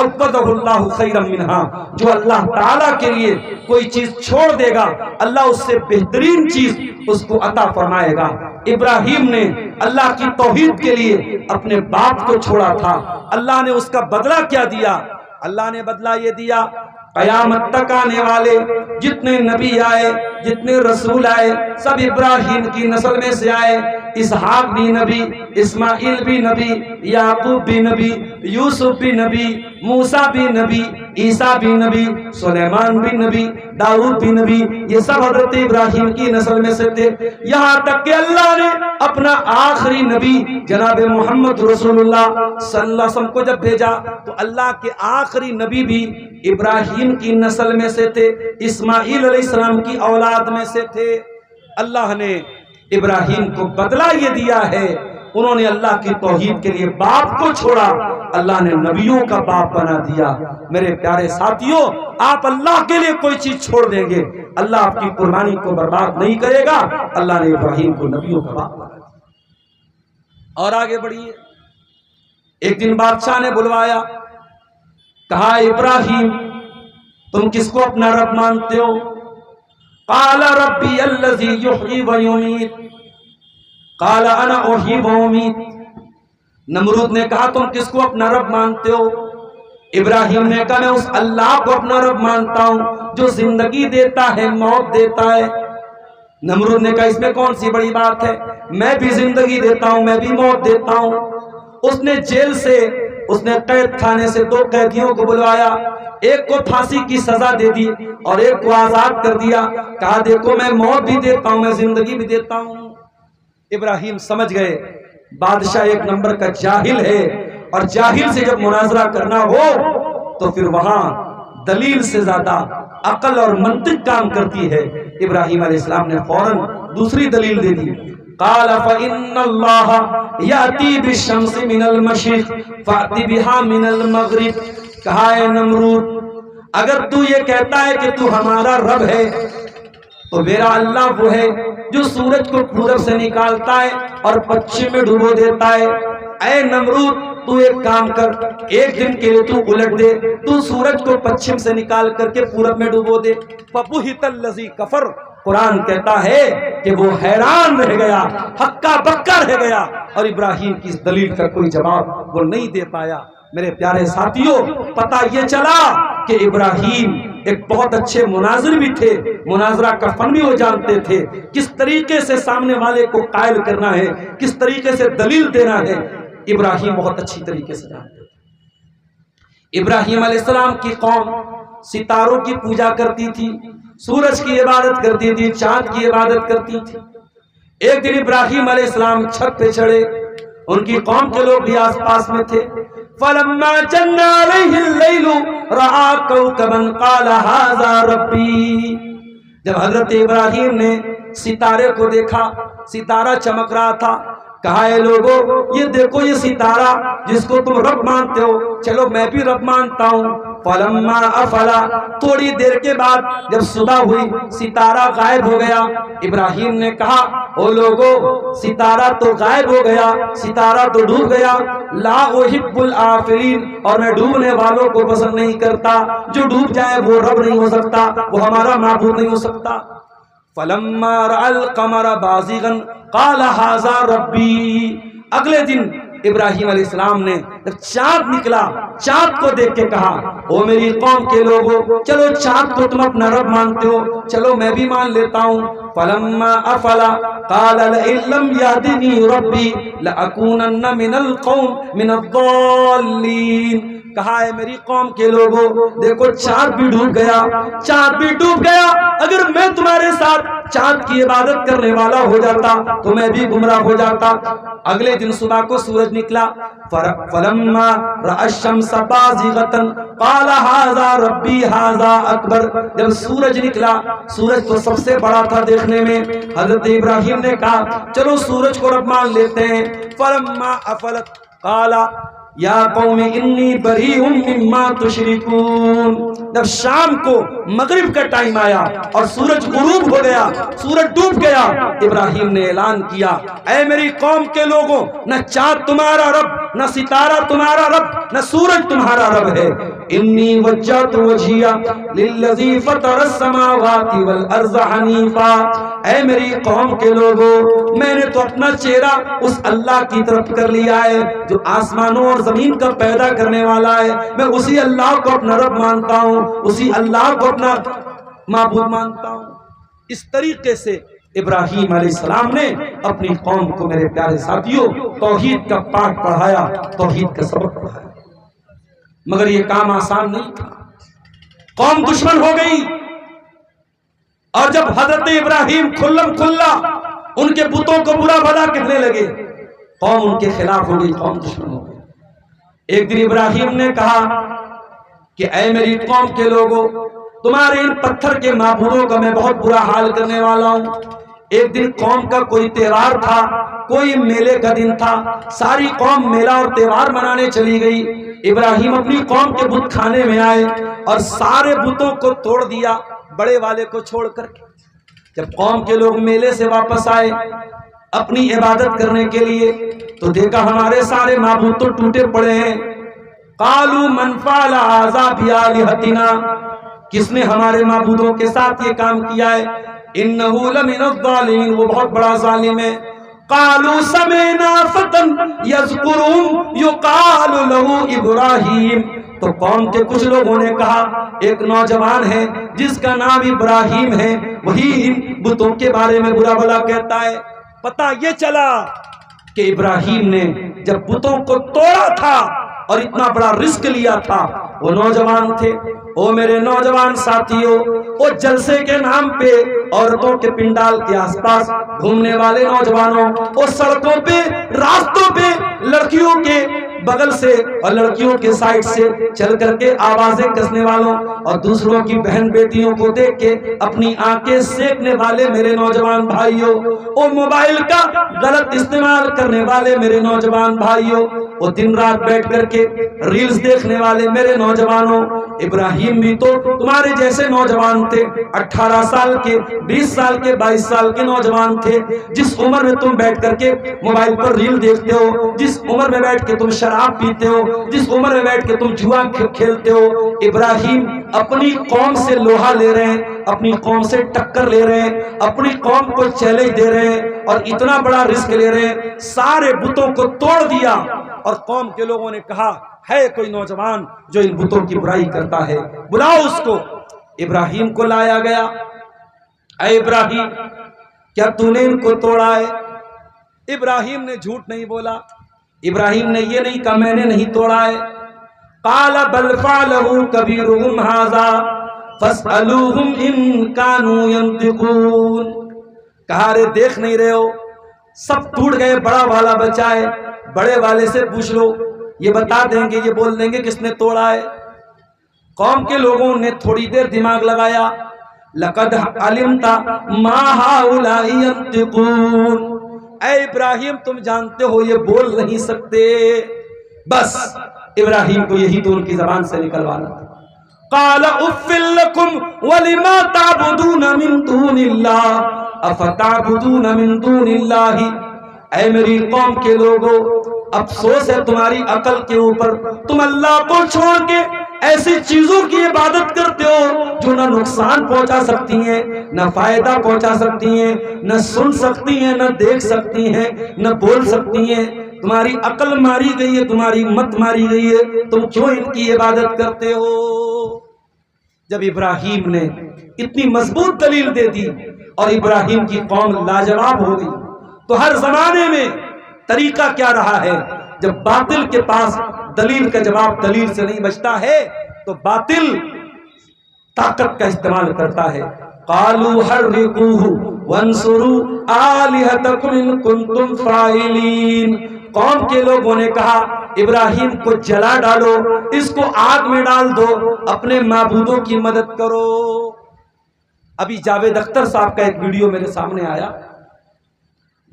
عوضہ اللہ خیرا منہا، جو اللہ تعالیٰ کے لیے کوئی چیز چھوڑ دے گا اللہ اس سے بہترین چیز اس کو عطا فرمائے گا۔ ابراہیم نے اللہ کی توحید کے لیے اپنے باپ کو چھوڑا تھا، اللہ نے اس کا بدلہ کیا دیا؟ اللہ نے بدلہ یہ دیا، قیامت تک آنے والے جتنے نبی آئے، جتنے رسول آئے، سب ابراہیم کی نسل میں سے آئے۔ اسحاق بھی نبی، اسماعیل بھی نبی، یعقوب بھی نبی، یوسف بھی نبی، موسیٰ بھی نبی، عیسیٰ بھی نبی، سلیمان بھی نبی، داؤد بھی نبی، یہ سب حضرت ابراہیم کی نسل میں سے تھے۔ یہاں تک کہ اللہ نے اپنا آخری نبی جناب محمد رسول اللہ صلی اللہ علیہ وسلم کو جب بھیجا تو اللہ کے آخری نبی بھی ابراہیم کی نسل میں سے تھے، اسماعیل علیہ السلام کی اولاد میں سے تھے۔ اللہ نے ابراہیم کو بدلہ یہ دیا ہے، انہوں نے اللہ کی توحید کے لیے باپ کو چھوڑا، اللہ نے نبیوں کا باپ بنا دیا۔ میرے پیارے ساتھیوں، آپ اللہ کے لیے کوئی چیز چھوڑ دیں گے اللہ آپ کی قربانی کو برباد نہیں کرے گا۔ اللہ نے ابراہیم کو نبیوں کا باپ بنا دیا۔ اور آگے بڑھیے، ایک دن بادشاہ نے بلوایا، کہا ابراہیم تم کس کو اپنا رب مانتے ہو؟ قال ربی الذی یحیی و یمیت، قال انا احیی و امیت۔ نمرود نے کہا تم کس کو اپنا رب مانتے ہو؟ ابراہیم نے کہا میں اس اللہ کو اپنا رب مانتا ہوں جو زندگی دیتا ہے، موت دیتا ہے۔ نمرود نے کہا اس میں کون سی بڑی بات ہے، میں بھی زندگی دیتا ہوں، میں بھی موت دیتا ہوں۔ اس نے جیل سے، اس نے قید خانے سے دو قیدیوں کو بلوایا، ایک کو پھانسی کی سزا دے دی اور ایک کو آزاد کر دیا، کہا دیکھو میں موت بھی دیتا ہوں، میں زندگی بھی دیتا ہوں۔ ابراہیم سمجھ گئے بادشاہ ایک نمبر کا جاہل ہے، اور جاہل سے جب مناظرہ کرنا ہو تو پھر وہاں دلیل سے زیادہ عقل اور منطق کام کرتی ہے۔ ابراہیم علیہ السلام نے فوراً دوسری دلیل دے دی، قال فإن اللہ یأتی بالشمس من المشرق فأت بها من المغرب۔ کہا اے نمرود اگر تو یہ کہتا ہے کہ تو ہمارا رب ہے تو میرا اللہ وہ ہے جو سورج کو پورب سے نکالتا ہے اور پچھم میں ڈبو دیتا ہے۔ اے نمرود تو ایک کام کر، ایک دن کے لیے تو الٹ دے، تو سورج کو پچھم سے نکال کر کے پورب میں ڈبو دے۔ فَبُہِتَ الَّذِي كَفَرَ، قرآن کہتا ہے کہ وہ حیران رہ گیا، ہکا بکا رہ گیا، اور ابراہیم کی اس دلیل کا کوئی جواب وہ نہیں دے پایا۔ میرے پیارے ساتھیوں، پتہ یہ چلا کہ ابراہیم ایک بہت اچھے مناظر بھی تھے، مناظرہ کا فن بھی وہ جانتے تھے، کس طریقے سے سامنے والے کو قائل کرنا ہے، کس طریقے سے دلیل دینا ہے، ابراہیم بہت اچھی طریقے سے جانتے تھے۔ ابراہیم علیہ السلام کی قوم ستاروں کی پوجا کرتی تھی، سورج کی عبادت کرتی تھی، چاند کی عبادت کرتی تھی۔ ایک دن ابراہیم علیہ السلام چھت پہ چڑھے، ان کی قوم کے لوگ بھی آس پاس میں تھے۔ فَلَمَّا جَنَّ عَلَيْهِ اللَّيْلُ رَأَىٰ كَوْكَبًا قَالَ هَٰذَا رَبِّي۔ جب حضرت ابراہیم نے ستارے کو دیکھا، ستارہ چمک رہا تھا، کہا اے لوگو یہ دیکھو یہ ستارہ جس کو تم رب مانتے ہو، چلو میں بھی رب مانتا ہوں۔ فلما افلا، تھوڑی دیر کے بعد جب صبح ہوئی ستارہ غائب ہو گیا۔ ابراہیم نے کہا او لوگو ستارہ تو غائب ہو گیا، ستارہ تو ڈوب گیا، لا احب الآفلین، اور میں ڈوبنے والوں کو پسند نہیں کرتا، جو ڈوب جائے وہ رب نہیں ہو سکتا، وہ ہمارا معبود نہیں ہو سکتا۔ فلما رأى القمر بازغا قال هذا ربی۔ اگلے دن ابراہیم علیہ السلام نے جب چاند نکلا، چاند کو دیکھ کے کہا او میری قوم کے لوگوں چلو چاند کو تم اپنا رب مانتے ہو، چلو میں بھی مان لیتا ہوں۔ فلما افلا قال لئن لم يهدني ربي لأكونن من القوم من الضالين۔ کہا ہے میری قوم کے لوگوں دیکھو چاند بھی ڈوب گیا، چاند بھی ڈوب گیا، اگر میں تمہارے ساتھ چاند کی عبادت کرنے والا ہو جاتا تو میں بھی گمراہ ہو جاتا۔ اگلے دن صبح کو سورج نکلا، فلما رأى الشمس بازغة قال هذا ربي هذا اکبر۔ جب سورج نکلا، سورج تو سب سے بڑا تھا دیکھنے میں، حضرت ابراہیم نے کہا چلو سورج کو رب مان لیتے ہیں۔ فلما افلت قال یا قوم انی بریء مما تشرکون۔ جب شام کو مغرب کا ٹائم آیا اور سورج غروب ہو گیا، سورج ڈوب گیا، ابراہیم نے اعلان کیا اے میری قوم کے لوگوں، نہ چاند تمہارا رب، نہ ستارہ تمہارا رب، نہ سورج تمہارا رب ہے۔ انی وجہت وجہی للذی فطر السماوات والارض حنیفا۔ اے میری قوم کے لوگوں، میں نے تو اپنا چہرہ اس اللہ کی طرف کر لیا ہے جو آسمانوں اور زمین کا پیدا کرنے والا ہے، میں اسی اللہ کو اپنا رب مانتا ہوں، اسی اللہ کو اپنا معبود مانتا ہوں۔ اس طریقے سے ابراہیم علیہ السلام نے اپنی قوم کو میرے پیارے ساتھیوں توحید کا پاٹ پڑھایا، توحید کا سبق پڑھایا، مگر یہ کام آسان نہیں تھا۔ قوم دشمن ہو گئی، اور جب حضرت ابراہیم کھلم کھلا ان کے بتوں کو برا بھلا کہنے لگے، قوم ان کے خلاف ہو گئی، قوم دشمن ہو گئی۔ ایک دن ابراہیم نے کہا کہ اے میری قوم کے لوگوں، تمہارے ان پتھر کے معبودوں کا میں بہت برا حال کرنے والا ہوں۔ ایک دن قوم کا کوئی تہوار تھا، کوئی میلے کا دن تھا، ساری قوم میلہ اور تہوار منانے چلی گئی۔ ابراہیم اپنی قوم کے بت کھانے میں آئے اور سارے بتوں کو توڑ دیا، بڑے والے کو چھوڑ کر کے۔ جب قوم کے لوگ میلے سے واپس آئے اپنی عبادت کرنے کے لیے تو دیکھا ہمارے سارے معبود تو ٹوٹے پڑے ہیں۔ قالوا من فعل هذا بآلهتنا، کس نے ہمارے معبودوں کے ساتھ یہ کام کیا ہے؟ انه لمن الظالمین، وہ بہت بڑا ظالم ہے۔ قالوا سمعنا فتى يذكرهم يقال له ابراہیم، تو قوم کے کچھ لوگوں نے کہا ایک نوجوان ہے جس کا نام ابراہیم ہے، وہی ان بتوں کے بارے میں برا بھلا کہتا ہے۔ پتہ یہ چلا کہ ابراہیم نے جب بتوں کو توڑا تھا اور اتنا بڑا رزق لیا تھا، وہ نوجوان تھے۔ او میرے نوجوان ساتھیوں، وہ جلسے کے نام پہ عورتوں کے پنڈال کے آس پاس گھومنے والے نوجوانوں، وہ سڑکوں پہ راستوں پہ لڑکیوں کے بغل سے اور لڑکیوں کے سائڈ سے چل کر کے آوازیں کسنے والوں اور دوسروں کی بہن بیٹیوں کو دیکھ کے اپنی آنکھیں سینکنے والے میرے نوجوان بھائیوں، وہ موبائل کا غلط استعمال کرنے والے میرے نوجوان بھائیوں، وہ دن رات بیٹھ کر کے ریلز دیکھنے والے میرے نوجوانوں۔ ابراہیم بھی تو تمہارے جیسے نوجوان تھے، 18 سال کے، 20 سال کے، 22 سال کے نوجوان تھے۔ جس عمر میں تم بیٹھ کر کے موبائل پر ریل دیکھتے ہو، جس عمر میں بیٹھ کے تم شراب پیتے ہو، جس عمر میں بیٹھ کے تم جوا کھیلتے ہو، ابراہیم اپنی قوم سے لوہا لے رہے ہیں، اپنی قوم سے ٹکر لے رہے ہیں، اپنی قوم کو چیلنج دے رہے ہیں اور اتنا بڑا رزق لے رہے ہیں۔ سارے بتوں کو توڑ دیا اور قوم کے لوگوں نے کہا ہے کوئی نوجوان جو ان بتوں کی برائی کرتا ہے، بلاؤ اس کو۔ ابراہیم کو لایا گیا۔ اے ابراہیم، کیا تو نے ان کو توڑا ہے؟ ابراہیم نے جھوٹ نہیں بولا، ابراہیم نے یہ نہیں کہا میں نے نہیں توڑا ہے۔ قال بل فعلہ کبیرہم ھذا فاسألوہم ان کانوا ینطقون۔ کہا رے دیکھ نہیں رہے ہو، سب ٹوٹ گئے، بڑا والا بچا ہے، بڑے والے سے پوچھ لو، یہ بتا دیں گے، یہ بول دیں گے کس نے توڑا ہے۔ قوم کے لوگوں نے تھوڑی دیر دماغ لگایا۔ لقد علمت ما هؤلاء ينطقون، اے ابراہیم تم جانتے ہو یہ بول نہیں سکتے۔ بس ابراہیم کو یہی تو ان کی زبان سے نکلوانا تھا۔ قال اف لکم ولما تعبدون من دون اللہ افتعبدون من دون اللہ۔ اے میری قوم کے لوگوں، افسوس ہے تمہاری عقل کے اوپر، تم اللہ کو چھوڑ کے ایسی چیزوں کی عبادت کرتے ہو جو نہ نقصان پہنچا سکتی ہیں، نہ فائدہ پہنچا سکتی ہیں، نہ سن سکتی ہیں، نہ دیکھ سکتی ہیں، نہ بول سکتی ہیں۔ تمہاری عقل ماری گئی ہے، تمہاری مت ماری گئی ہے، تم کیوں ان کی عبادت کرتے ہو؟ جب ابراہیم نے اتنی مضبوط دلیل دے دی اور ابراہیم کی قوم لاجواب ہو گئی، تو ہر زمانے میں طریقہ کیا رہا ہے؟ جب باطل کے پاس دلیل کا جواب دلیل سے نہیں بچتا ہے تو باطل طاقت کا استعمال کرتا ہے. قالوا حرقوه وانصروا آلهتكم ان کنتم فاعلین. قوم کے لوگوں نے کہا ابراہیم کو جلا ڈالو، اس کو آگ میں ڈال دو، اپنے معبودوں کی مدد کرو. ابھی جاوید اختر صاحب کا ایک ویڈیو میرے سامنے آیا.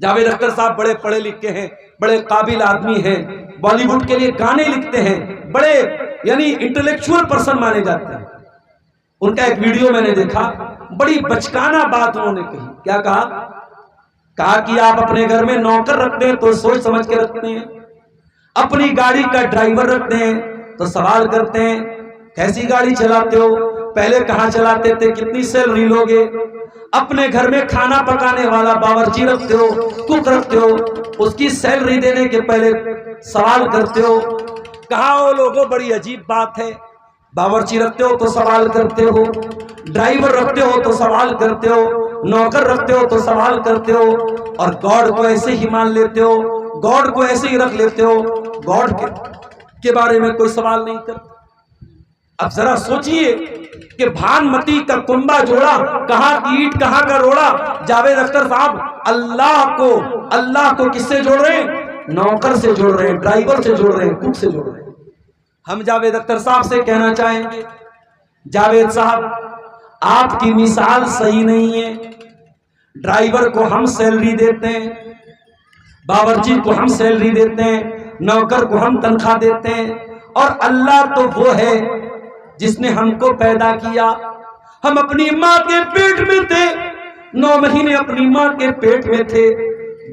جاوید اختر صاحب بڑے پڑھے لکھے ہیں، بڑے قابل آدمی ہیں، بالی ووڈ کے لیے گانے لکھتے ہیں، بڑے یعنی انٹلیکچوئل پرسن مانے جاتے ہیں. ان کا ایک ویڈیو میں نے دیکھا، بڑی بچکانہ بات انہوں نے کہی. کیا کہا کہ آپ اپنے گھر میں نوکر رکھتے ہیں تو سوچ سمجھ کے رکھتے ہیں، اپنی گاڑی کا ڈرائیور رکھتے ہیں تو سوال کرتے ہیں کیسی گاڑی چلاتے ہو، پہلے کہاں چلاتے تھے، کتنی سیلری لوگے. اپنے گھر میں کھانا پکانے والا باورچی رکھتے ہو، کوک رکھتے ہو، اس کی سیلری دینے کے پہلے سوال کرتے ہو. کہا وہ لوگوں بڑی عجیب بات ہے، باورچی رکھتے ہو تو سوال کرتے ہو، ڈرائیور رکھتے ہو تو سوال کرتے ہو، نوکر رکھتے ہو تو سوال کرتے ہو، اور گاڈ کو ایسے ہی مان لیتے ہو، گاڈ کو ایسے ہی رکھ لیتے ہو، گاڈ کے بارے میں کوئی سوال نہیں کرتے. اب ذرا سوچئے کہ بھانمتی کا کنبا جوڑا، کہاں کی اینٹ کہاں کا روڑا. جاوید اختر صاحب اللہ کو کس سے جوڑ رہے ہیں؟ نوکر سے جوڑ رہے ہیں، ڈرائیور سے جوڑ رہے ہیں، کوک سے جوڑ رہے ہیں. ہم جاوید اختر صاحب سے کہنا چاہیں گے جاوید صاحب آپ کی مثال صحیح نہیں ہے. ڈرائیور کو ہم سیلری دیتے ہیں، باورچی کو ہم سیلری دیتے ہیں، نوکر کو ہم تنخواہ دیتے ہیں، اور اللہ تو وہ ہے جس نے ہم کو پیدا کیا. ہم اپنی ماں کے پیٹ میں تھے، 9 مہینے اپنی ماں کے پیٹ میں تھے،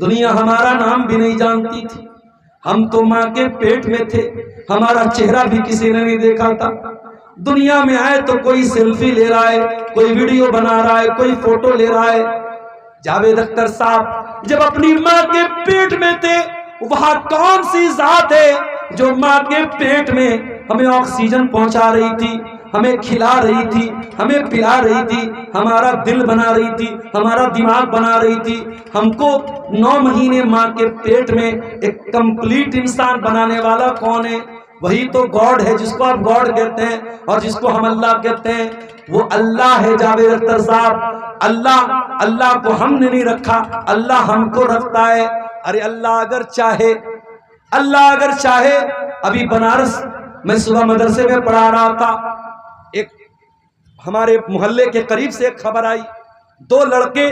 دنیا ہمارا نام بھی نہیں جانتی تھی. ہم تو ماں کے پیٹ میں تھے، ہمارا چہرہ بھی کسی نے نہیں دیکھا تھا. دنیا میں آئے تو کوئی سیلفی لے رہا ہے، کوئی ویڈیو بنا رہا ہے، کوئی فوٹو لے رہا ہے. جاوید اختر صاحب جب اپنی ماں کے پیٹ میں تھے، وہاں کون سی ذات ہے جو ماں کے پیٹ میں ہمیں آکسیجن پہنچا رہی تھی، ہمیں کھلا رہی تھی، ہمیں پلا رہی تھی، ہمارا دل بنا رہی تھی، ہمارا دماغ بنا رہی تھی. ہم کو 9 مہینے ماں کے پیٹ میں ایک کمپلیٹ انسان بنانے والا کون ہے؟ وہی تو گاڈ ہے، جس کو آپ گاڈ کہتے ہیں اور جس کو ہم اللہ کہتے ہیں. وہ اللہ ہے جاوید اختر صاحب. اللہ کو ہم نے نہیں رکھا، اللہ ہم کو رکھتا ہے. ارے اللہ اگر چاہے ابھی بنارس میں صبح مدرسے میں پڑھا رہا تھا، ایک ہمارے محلے کے قریب سے ایک خبر آئی، 2 لڑکے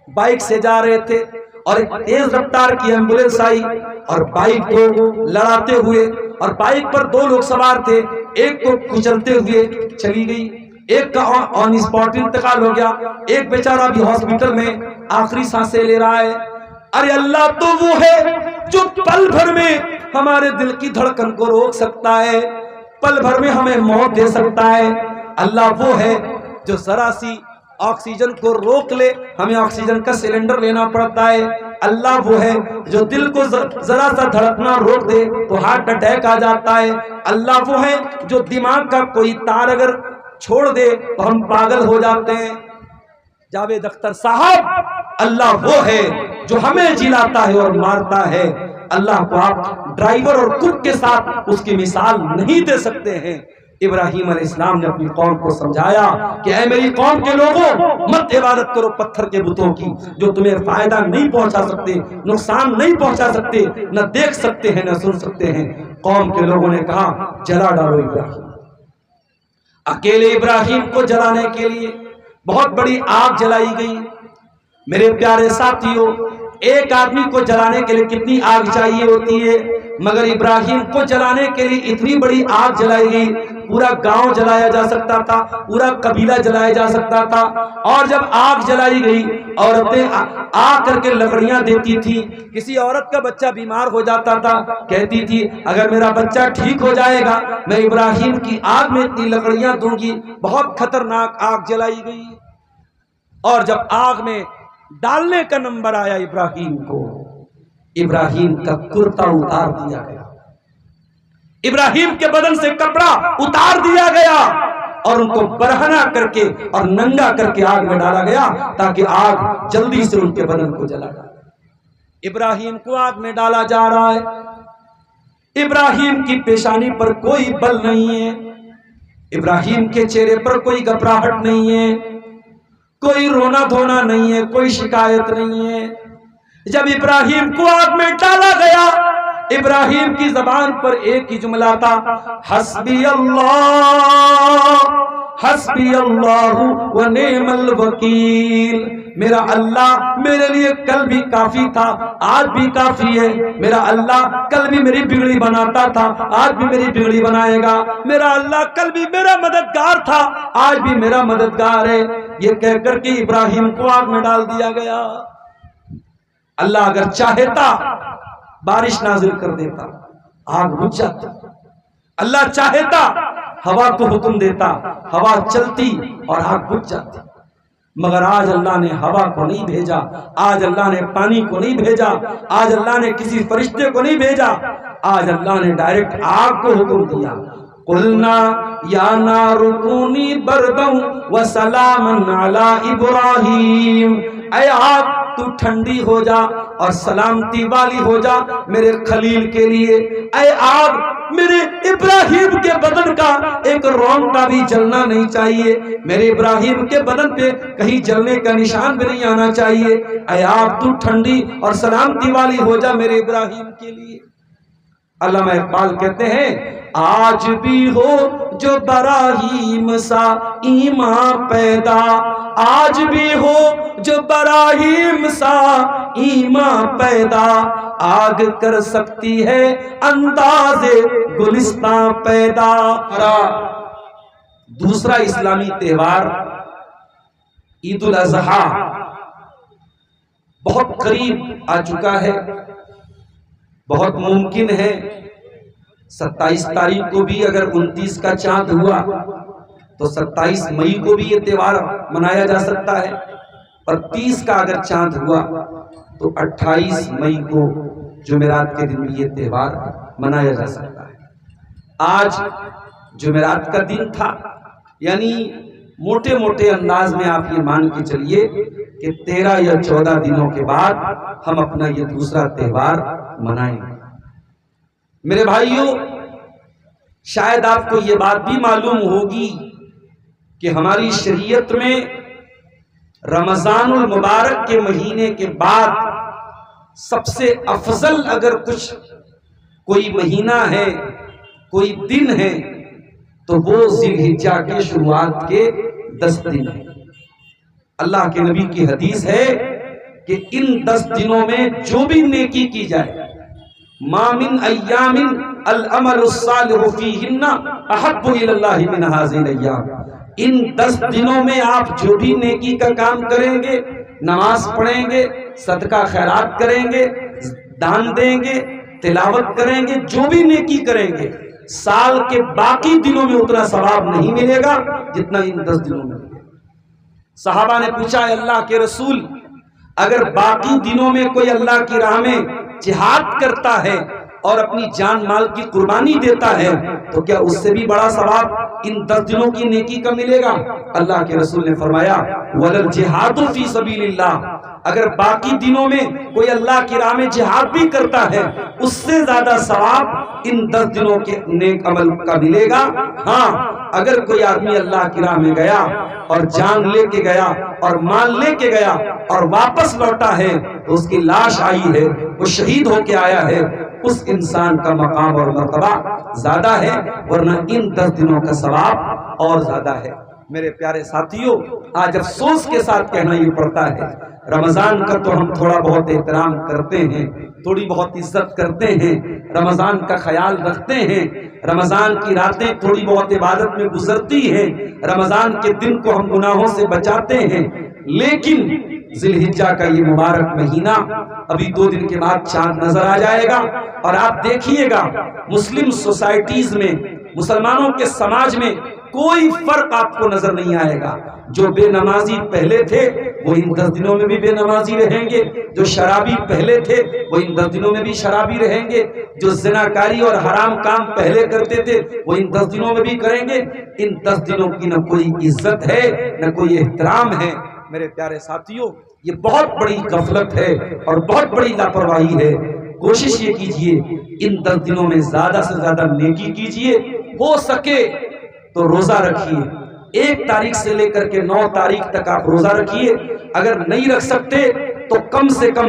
بائک سے جا رہے تھے اور ایک تیز رفتار کی ایمبولینس آئی اور بائک کو لڑاتے ہوئے، اور بائک پر 2 لوگ سوار تھے، ایک کو کچلتے ہوئے چلی گئی، ایک کا آن اسپاٹ انتقال ہو گیا، ایک بیچارہ بھی ہاسپٹل میں آخری سانسیں لے رہا ہے. ارے اللہ تو وہ ہے جو پل بھر میں ہمارے دل کی دھڑکن کو روک سکتا ہے، پل بھر میں ہمیں موت دے سکتا ہے. اللہ وہ ہے جو ذرا سی آکسیجن کو روک لے، ہمیں آکسیجن کا سلنڈر لینا پڑتا ہے. اللہ وہ ہے جو دل کو ذرا سا دھڑکنا روک دے تو ہارٹ اٹیک آ جاتا ہے. اللہ وہ ہے جو دماغ کا کوئی تار اگر چھوڑ دے تو ہم پاگل ہو جاتے ہیں. جاوید اختر صاحب اللہ وہ ہے جو ہمیں جلاتا ہے اور مارتا ہے. اللہ کو آپ ڈرائیور اور کوک کے ساتھ اس کی مثال نہیں دے سکتے ہیں. ابراہیم علیہ السلام نے اپنی قوم کو سمجھایا کہ اے میری قوم کے لوگوں، مت عبادت کرو پتھر کے بتوں کی جو تمہیں فائدہ نہیں پہنچا سکتے، نقصان نہیں پہنچا سکتے، نہ دیکھ سکتے ہیں نہ سن سکتے ہیں. قوم کے لوگوں نے کہا جلا ڈالو ابراہیم. اکیلے ابراہیم کو جلانے کے لیے بہت بڑی آگ جلائی گئی. میرے پیارے ساتھیوں، ایک آدمی کو جلانے کے لیے کتنی آگ چاہیے ہوتی ہے، مگر ابراہیم کو جلانے کے لیے اتنی بڑی آگ جلائی گئی. پورا گاؤں جلایا جا سکتا تھا، پورا قبیلہ جلایا جا سکتا تھا. اور جب آگ جلائی گئی، عورتیں آ کر کے لکڑیاں دیتی تھی. کسی عورت کا بچہ بیمار ہو جاتا تھا، کہتی تھی اگر میرا بچہ ٹھیک ہو جائے گا میں ابراہیم کی آگ میں اتنی لکڑیاں دوں گی. بہت خطرناک آگ جلائی گئی. اور جب آگ میں ڈالنے کا نمبر آیا ابراہیم کو، ابراہیم کا کرتا اتار دیا گیا، ابراہیم کے بدن سے کپڑا اتار دیا گیا اور ان کو برہنہ کر کے اور ننگا کر کے آگ میں ڈالا گیا تاکہ آگ جلدی سے ان کے بدن کو جلا ڈالے. ابراہیم کو آگ میں ڈالا جا رہا ہے. ابراہیم کی پیشانی پر کوئی بل نہیں ہے، ابراہیم کے چہرے پر کوئی گھبراہٹ نہیں ہے، کوئی رونا دھونا نہیں ہے، کوئی شکایت نہیں ہے۔ جب ابراہیم کو آگ میں ڈالا گیا، ابراہیم کی زبان پر ایک ہی جملہ تھا، حسبی اللہ حسبی اللہ و نعم الوکیل، میرا اللہ میرے لیے کل بھی کافی تھا، آج بھی کافی ہے، میرا اللہ کل بھی میری بگڑی بناتا تھا، آج بھی میری بگڑی بنائے گا، میرا اللہ کل بھی میرا مددگار تھا، آج بھی میرا مددگار ہے۔ یہ کہہ کر کے ابراہیم کو آگ میں ڈال دیا گیا۔ اللہ اگر چاہتا بارش نازل کر دیتا، آگ بجھ جاتی۔ اللہ چاہتا ہوا کو حکم دیتا، ہوا چلتی اور آگ بجھ جاتی، مگر آج اللہ نے ہوا کو نہیں بھیجا، آج اللہ نے پانی کو نہیں بھیجا، آج اللہ نے کسی فرشتے کو نہیں بھیجا، آج اللہ نے ڈائریکٹ آگ کو حکم دیا، قلنا یا نار کونی بردا وسلاما علی ابراہیم، اے آگ تو ٹھنڈی ہو جا اور سلامتی والی ہو جا میرے خلیل کے لیے، اے آگ میرے ابراہیم کے بدن کا ایک رونقہ بھی جلنا نہیں چاہیے، میرے ابراہیم کے بدن پہ کہیں جلنے کا نشان بھی نہیں آنا چاہیے، اے آگ تو ٹھنڈی اور سلامتی والی ہو جا میرے ابراہیم کے لیے۔ علامہ اقبال کہتے ہیں، آج بھی ہو جو براہیم سا ایمان پیدا، آج بھی ہو جو براہیم سا ایمان پیدا، آگ کر سکتی ہے انداز گلستان پیدا۔ دوسرا اسلامی تہوار عید الاضحیٰ بہت قریب آ چکا ہے، بہت ممکن ہے 27 تاریخ کو بھی اگر 29 کا چاند ہوا تو 27 مئی کو بھی یہ تہوار منایا جا سکتا ہے، اور 30 کا اگر چاند ہوا تو 28 مئی کو جمعرات کے دن بھی یہ تہوار منایا جا سکتا ہے۔ آج جمعرات کا دن تھا، یعنی موٹے موٹے انداز میں آپ یہ مان کے چلیے کہ 13 یا 14 دنوں کے بعد ہم اپنا یہ دوسرا تہوار منائیں گے۔ میرے بھائیوں، شاید آپ کو یہ بات بھی معلوم ہوگی کہ ہماری شریعت میں رمضان المبارک کے مہینے کے بعد سب سے افضل اگر کچھ کوئی مہینہ ہے، کوئی دن ہے، تو وہ ذی الحجہ کے شروعات کے 10 دن ہیں۔ اللہ کے نبی کی حدیث ہے کہ ان 10 دنوں میں جو بھی نیکی کی جائے، ما من ایام العمل الصالح فیہن احب الی اللہ من ہذه الایام، ان 10 دنوں میں آپ جو بھی نیکی کا کام کریں گے، نماز پڑھیں گے، صدقہ خیرات کریں گے، دان دیں گے، تلاوت کریں گے، جو بھی نیکی کریں گے، سال کے باقی دنوں میں اتنا ثواب نہیں ملے گا جتنا ان 10 دنوں میں ملے گا۔ صحابہ نے پوچھا، اے اللہ کے رسول، اگر باقی دنوں میں کوئی اللہ کی راہ میں جہاد کرتا ہے اور اپنی جان مال کی قربانی دیتا ہے تو کیا اس سے بھی بڑا ثواب ان 10 دنوں کی نیکی کا ملے گا؟ اللہ کے رسول نے فرمایا، وَلَلْجِهَادُ فِي سَبِيلِ اللَّهِ، اگر باقی دنوں میں کوئی اللہ کی راہ میں جہاد بھی کرتا ہے اس سے زیادہ ثواب ان 10 دنوں کے نیک عمل کا ملے گا۔ ہاں، اگر کوئی آدمی اللہ کی راہ میں گیا اور جان لے کے گیا اور مال لے کے گیا اور واپس لوٹا ہے تو اس کی لاش آئی ہے، وہ شہید ہو کے آیا ہے، اس انسان کا مقام اور مرتبہ زیادہ ہے، ورنہ ان 10 دنوں کا ثواب اور زیادہ ہے۔ میرے پیارے ساتھیوں، آج افسوس کے ساتھ کہنا یہ پڑتا ہے، رمضان کا تو ہم تھوڑا بہت احترام کرتے ہیں، تھوڑی بہت عزت کرتے ہیں، رمضان کا خیال رکھتے ہیں، رمضان کی راتیں تھوڑی بہت عبادت میں گزرتی ہیں، رمضان کے دن کو ہم گناہوں سے بچاتے ہیں، لیکن ذی الحجہ کا یہ مبارک مہینہ ابھی 2 دن کے بعد چاند نظر آ جائے گا، اور آپ دیکھیے گا مسلم سوسائٹیز میں، مسلمانوں کے سماج میں کوئی فرق آپ کو نظر نہیں آئے گا۔ جو بے نمازی پہلے تھے وہ ان 10 دنوں میں بھی بے نمازی رہیں گے، جو شرابی پہلے تھے وہ ان 10 دنوں میں بھی شرابی رہیں گے، جو زناکاری اور حرام کام پہلے کرتے تھے وہ ان 10 دنوں میں بھی کریں گے۔ ان 10 دنوں کی نہ کوئی عزت ہے نہ کوئی احترام ہے۔ میرے پیارے ساتھیوں، یہ بہت بڑی غفلت ہے اور بہت بڑی لاپرواہی ہے۔ کوشش یہ کیجئے ان 10 دنوں میں زیادہ سے زیادہ نیکی کیجئے، ہو سکے تو روزہ رکھیے، 1 تاریخ سے لے کر کے 9 تاریخ تک آپ روزہ رکھیے، اگر نہیں رکھ سکتے تو کم سے کم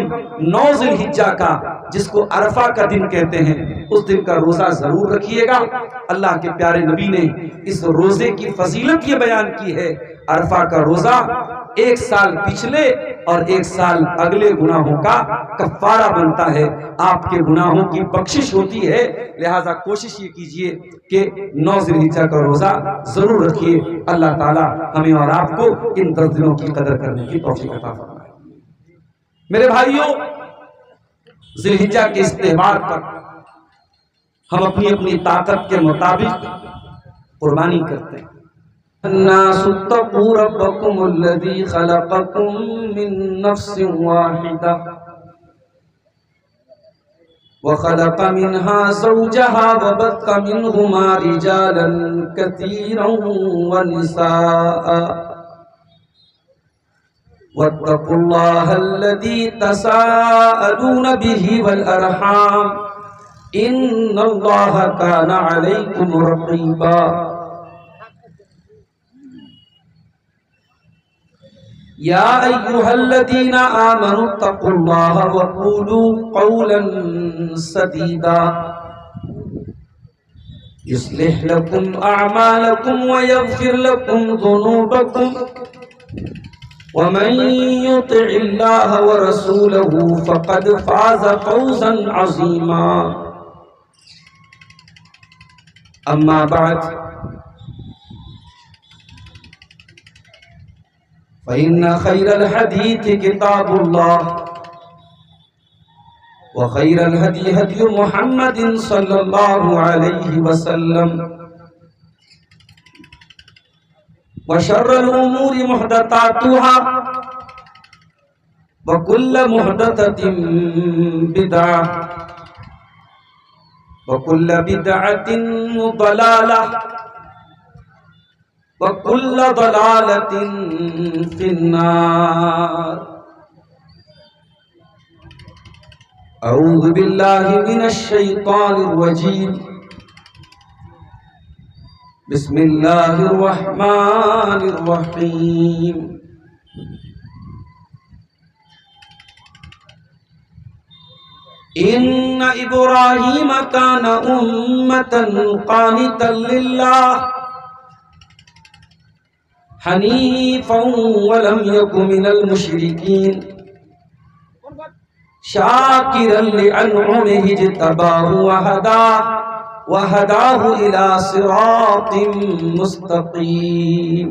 9 ذی الحجہ کا، جس کو عرفہ کا دن کہتے ہیں، اس دن کا روزہ ضرور رکھیے گا۔ اللہ کے پیارے نبی نے اس روزے کی فضیلت یہ بیان کی ہے، عرفہ کا روزہ 1 سال پچھلے اور 1 سال اگلے گناہوں کا کفارہ بنتا ہے، آپ کے گناہوں کی بخشش ہوتی ہے، لہذا کوشش یہ کیجئے کہ 9 ذی الحجہ کا روزہ ضرور رکھیے۔ اللہ تعالی ہمیں اور آپ کو ان 10 دنوں کی قدر کرنے کی توفیق عطا فرمائے۔ میرے بھائیوں، ذی الحجہ کے اس تہوار پر ہم اپنی اپنی طاقت کے مطابق قربانی کرتے ہیں۔ الناس اتقوا ربکم الذی خلقکم من نفس واحدہ وخلق منها زوجها وبث منهما رجالا كثيرا ونساء واتقوا الله الذي تساءلون به والأرحام إن الله كان عليكم رقيبا يا أيها الذين آمنوا اتقوا الله وقولوا قولا سديدا يصلح لكم أعمالكم ويغفر لكم ذنوبكم ومن يطع الله ورسوله فقد فاز فوزا عظيما أما بعد فإن خير الحديث كتاب الله وخير الهدي هدي محمد صلى الله عليه وسلم وشر الأمور محدثاتها وكل محدثة بدعة وكل بدعة ضلالة وكل ضلالة في النار أعوذ بالله من الشيطان الرجيم بسم الله الرحمن الرحيم إن إبراهيم كان أمة قانتا لله حنيفا ولم يك من المشركين شاكرا لأنعمه اجتباه وهداه إلى صراط مستقيم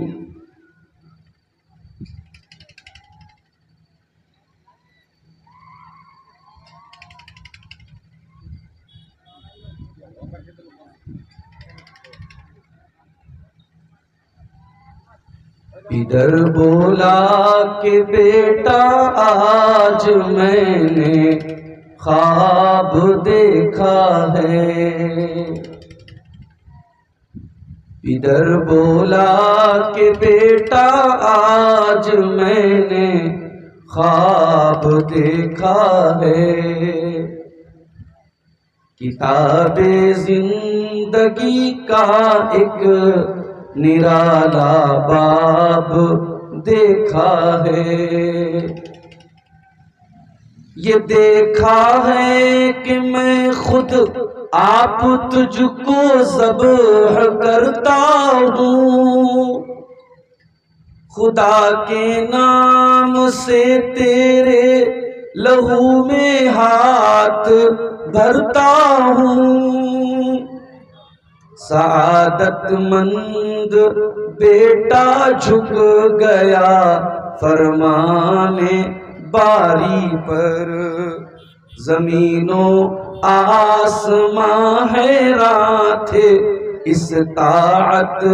ادھر بولا کہ بیٹا آج میں نے خواب دیکھا ہے، ادھر بولا کہ بیٹا آج میں نے خواب دیکھا ہے، کتاب زندگی کا ایک نرالا باب دیکھا ہے، یہ دیکھا ہے کہ میں خود آپ تجھ کو ذبح کرتا ہوں، خدا کے نام سے تیرے لہو میں ہاتھ بھرتا ہوں، سعادت مند بیٹا جھک گیا فرمانے باری پر، زمین و آسماں حیران تھے اس طاعت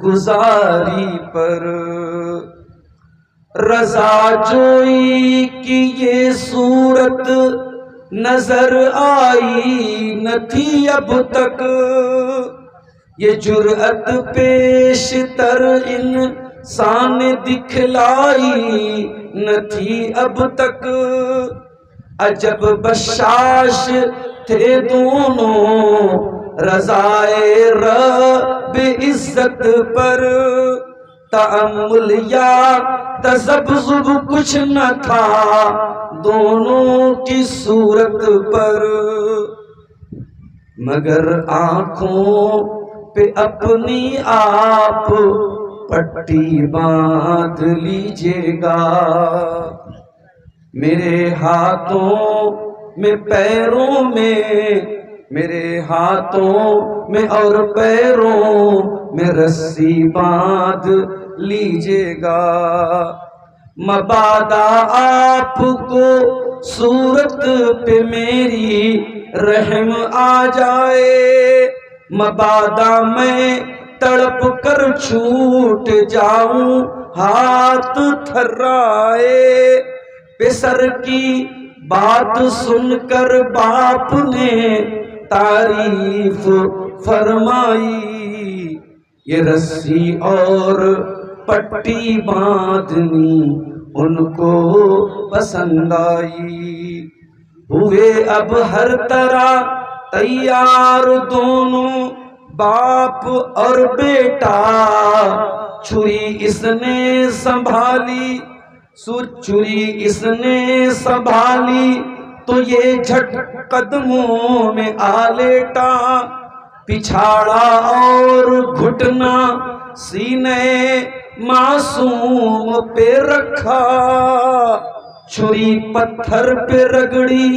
گزاری پر، رضا جوئی کی یہ صورت نظر آئی نہ تھی اب تک، یہ جرأت پیش تر انسان دکھلائی نہ تھی اب تک، عجب بشاش تھے دونوں رضائے رب عزت پر، تأمل یا تذبذب کچھ نہ تھا دونوں کی صورت پر، مگر آنکھوں پہ اپنی آپ پٹی باندھ لیجیے گا، میرے ہاتھوں میں پیروں میں، میرے ہاتھوں میں اور پیروں میں رسی باندھ لیجیے گا، مبادا آپ کو صورت پہ میری رحم آ جائے، مبادا میں تڑپ کر چھوٹ جاؤں ہاتھ تھرائے، پسر کی بات سن کر باپ نے تعریف فرمائی، یہ رسی اور پٹی باندھنی ان کو پسند آئی، ہوئے اب ہر طرح تیار دونوں باپ اور بیٹا، چھری اس نے سنبھالی، چھری اس نے سنبھالی تو یہ جھٹ قدموں میں آ لیٹا، پچھاڑا اور گھٹنا سینے معصوم پہ رکھا، چھری پتھر پہ رگڑی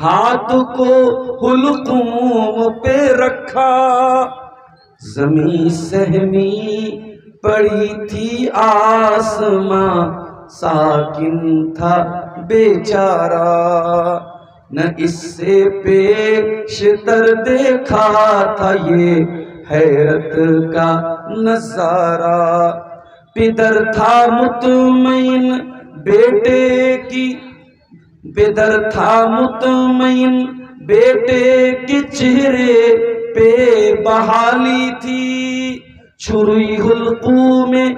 ہاتھ کو حلقوم پہ رکھا، زمیں سہمی پڑی تھی آسماں ساکن تھا بیچارہ، نہ اس سے پیش تر دیکھا تھا یہ حیرت کا نظارہ، پدر تھا مطمئن بیٹے کی، پدر تھا مطمئن بیٹے کے چہرے پہ بحالی تھی، چھری حلقوم میں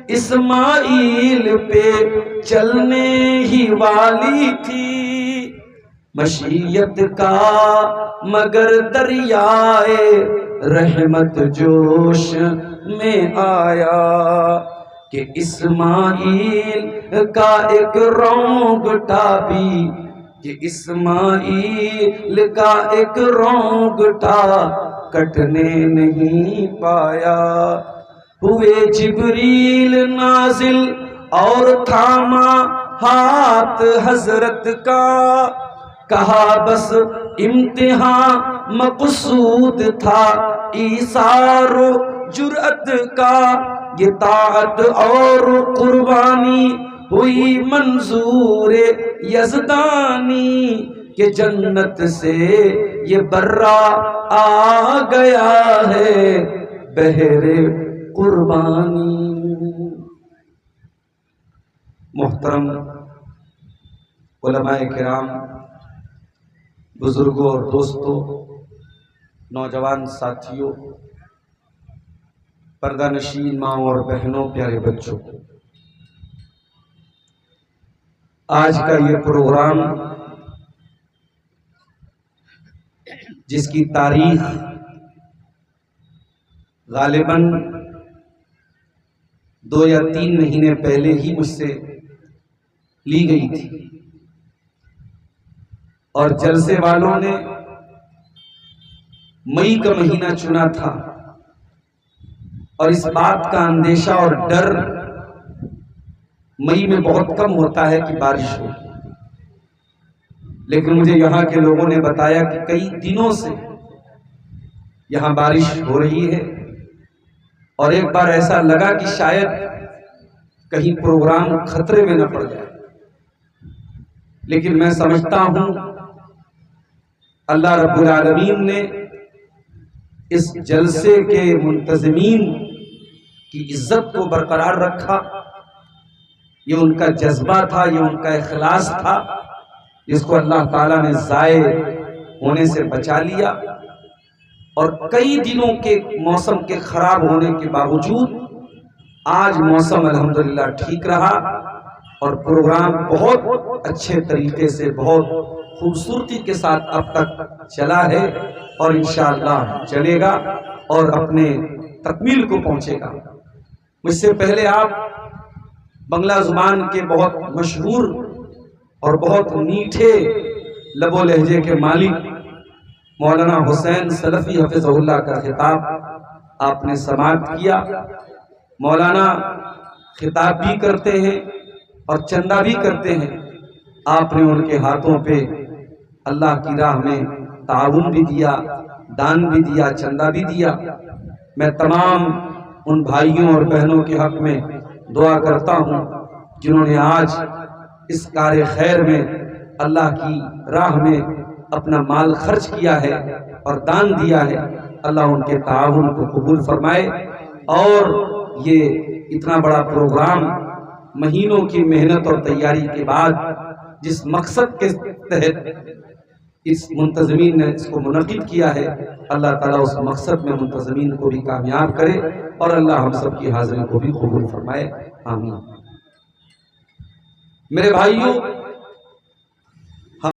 اسماعیل پہ چلنے ہی والی تھی، مشیت کا مگر دریائے رحمت جوش میں آیا، کہ اسماعیل کا ایک رونگٹا بھی، کہ اسماعیل کا ایک رونگٹا کٹنے نہیں پایا، ہوئے جبریل نازل اور تھاما ہاتھ حضرت کا، کہا بس امتحان مقصود تھا ایثار و جرأت کا، یہ طاعت اور قربانی ہوئی منظور یزدانی، کہ جنت سے یہ برہ آ گیا ہے بہر قربانی۔ محترم علماء کرام، بزرگوں اور دوستوں، نوجوان ساتھیوں، پردہ نشین ماں اور بہنوں، پیارے بچوں، آج کا یہ پروگرام جس کی تاریخ غالباً 2 یا 3 مہینے پہلے ہی مجھ سے لی گئی تھی، اور جلسے والوں نے مئی کا مہینہ چنا تھا، اور اس بات کا اندیشہ اور ڈر مئی میں بہت کم ہوتا ہے کہ بارش ہو، لیکن مجھے یہاں کے لوگوں نے بتایا کہ کئی دنوں سے یہاں بارش ہو رہی ہے، اور ایک بار ایسا لگا کہ شاید کہیں پروگرام خطرے میں نہ پڑ جائے، لیکن میں سمجھتا ہوں اللہ رب العالمین نے اس جلسے کے منتظمین کی عزت کو برقرار رکھا، یہ ان کا جذبہ تھا، یہ ان کا اخلاص تھا، جس کو اللہ تعالیٰ نے ضائع ہونے سے بچا لیا، اور کئی دنوں کے موسم کے خراب ہونے کے باوجود آج موسم الحمدللہ ٹھیک رہا، اور پروگرام بہت اچھے طریقے سے، بہت خوبصورتی کے ساتھ اب تک چلا ہے اور انشاءاللہ چلے گا اور اپنے تکمیل کو پہنچے گا۔ مجھ سے پہلے آپ بنگلہ زبان کے بہت مشہور اور بہت میٹھے لب و لہجے کے مالک مولانا حسین سلفی حفظہ اللہ کا خطاب آپ نے سماعت کیا۔ مولانا خطاب بھی کرتے ہیں اور چندہ بھی کرتے ہیں، آپ نے ان کے ہاتھوں پہ اللہ کی راہ میں تعاون بھی دیا، دان بھی دیا، چندہ بھی دیا۔ میں تمام ان بھائیوں اور بہنوں کے حق میں دعا کرتا ہوں جنہوں نے آج اس کار خیر میں اللہ کی راہ میں اپنا مال خرچ کیا ہے اور دان دیا ہے، اللہ ان کے تعاون کو قبول فرمائے، اور یہ اتنا بڑا پروگرام مہینوں کی محنت اور تیاری کے بعد جس مقصد کے تحت اس منتظمین نے اس کو منعقد کیا ہے، اللہ تعالیٰ اس مقصد میں منتظمین کو بھی کامیاب کرے اور اللہ ہم سب کی حاضری کو بھی قبول فرمائے، آمین۔ میرے بھائیوں،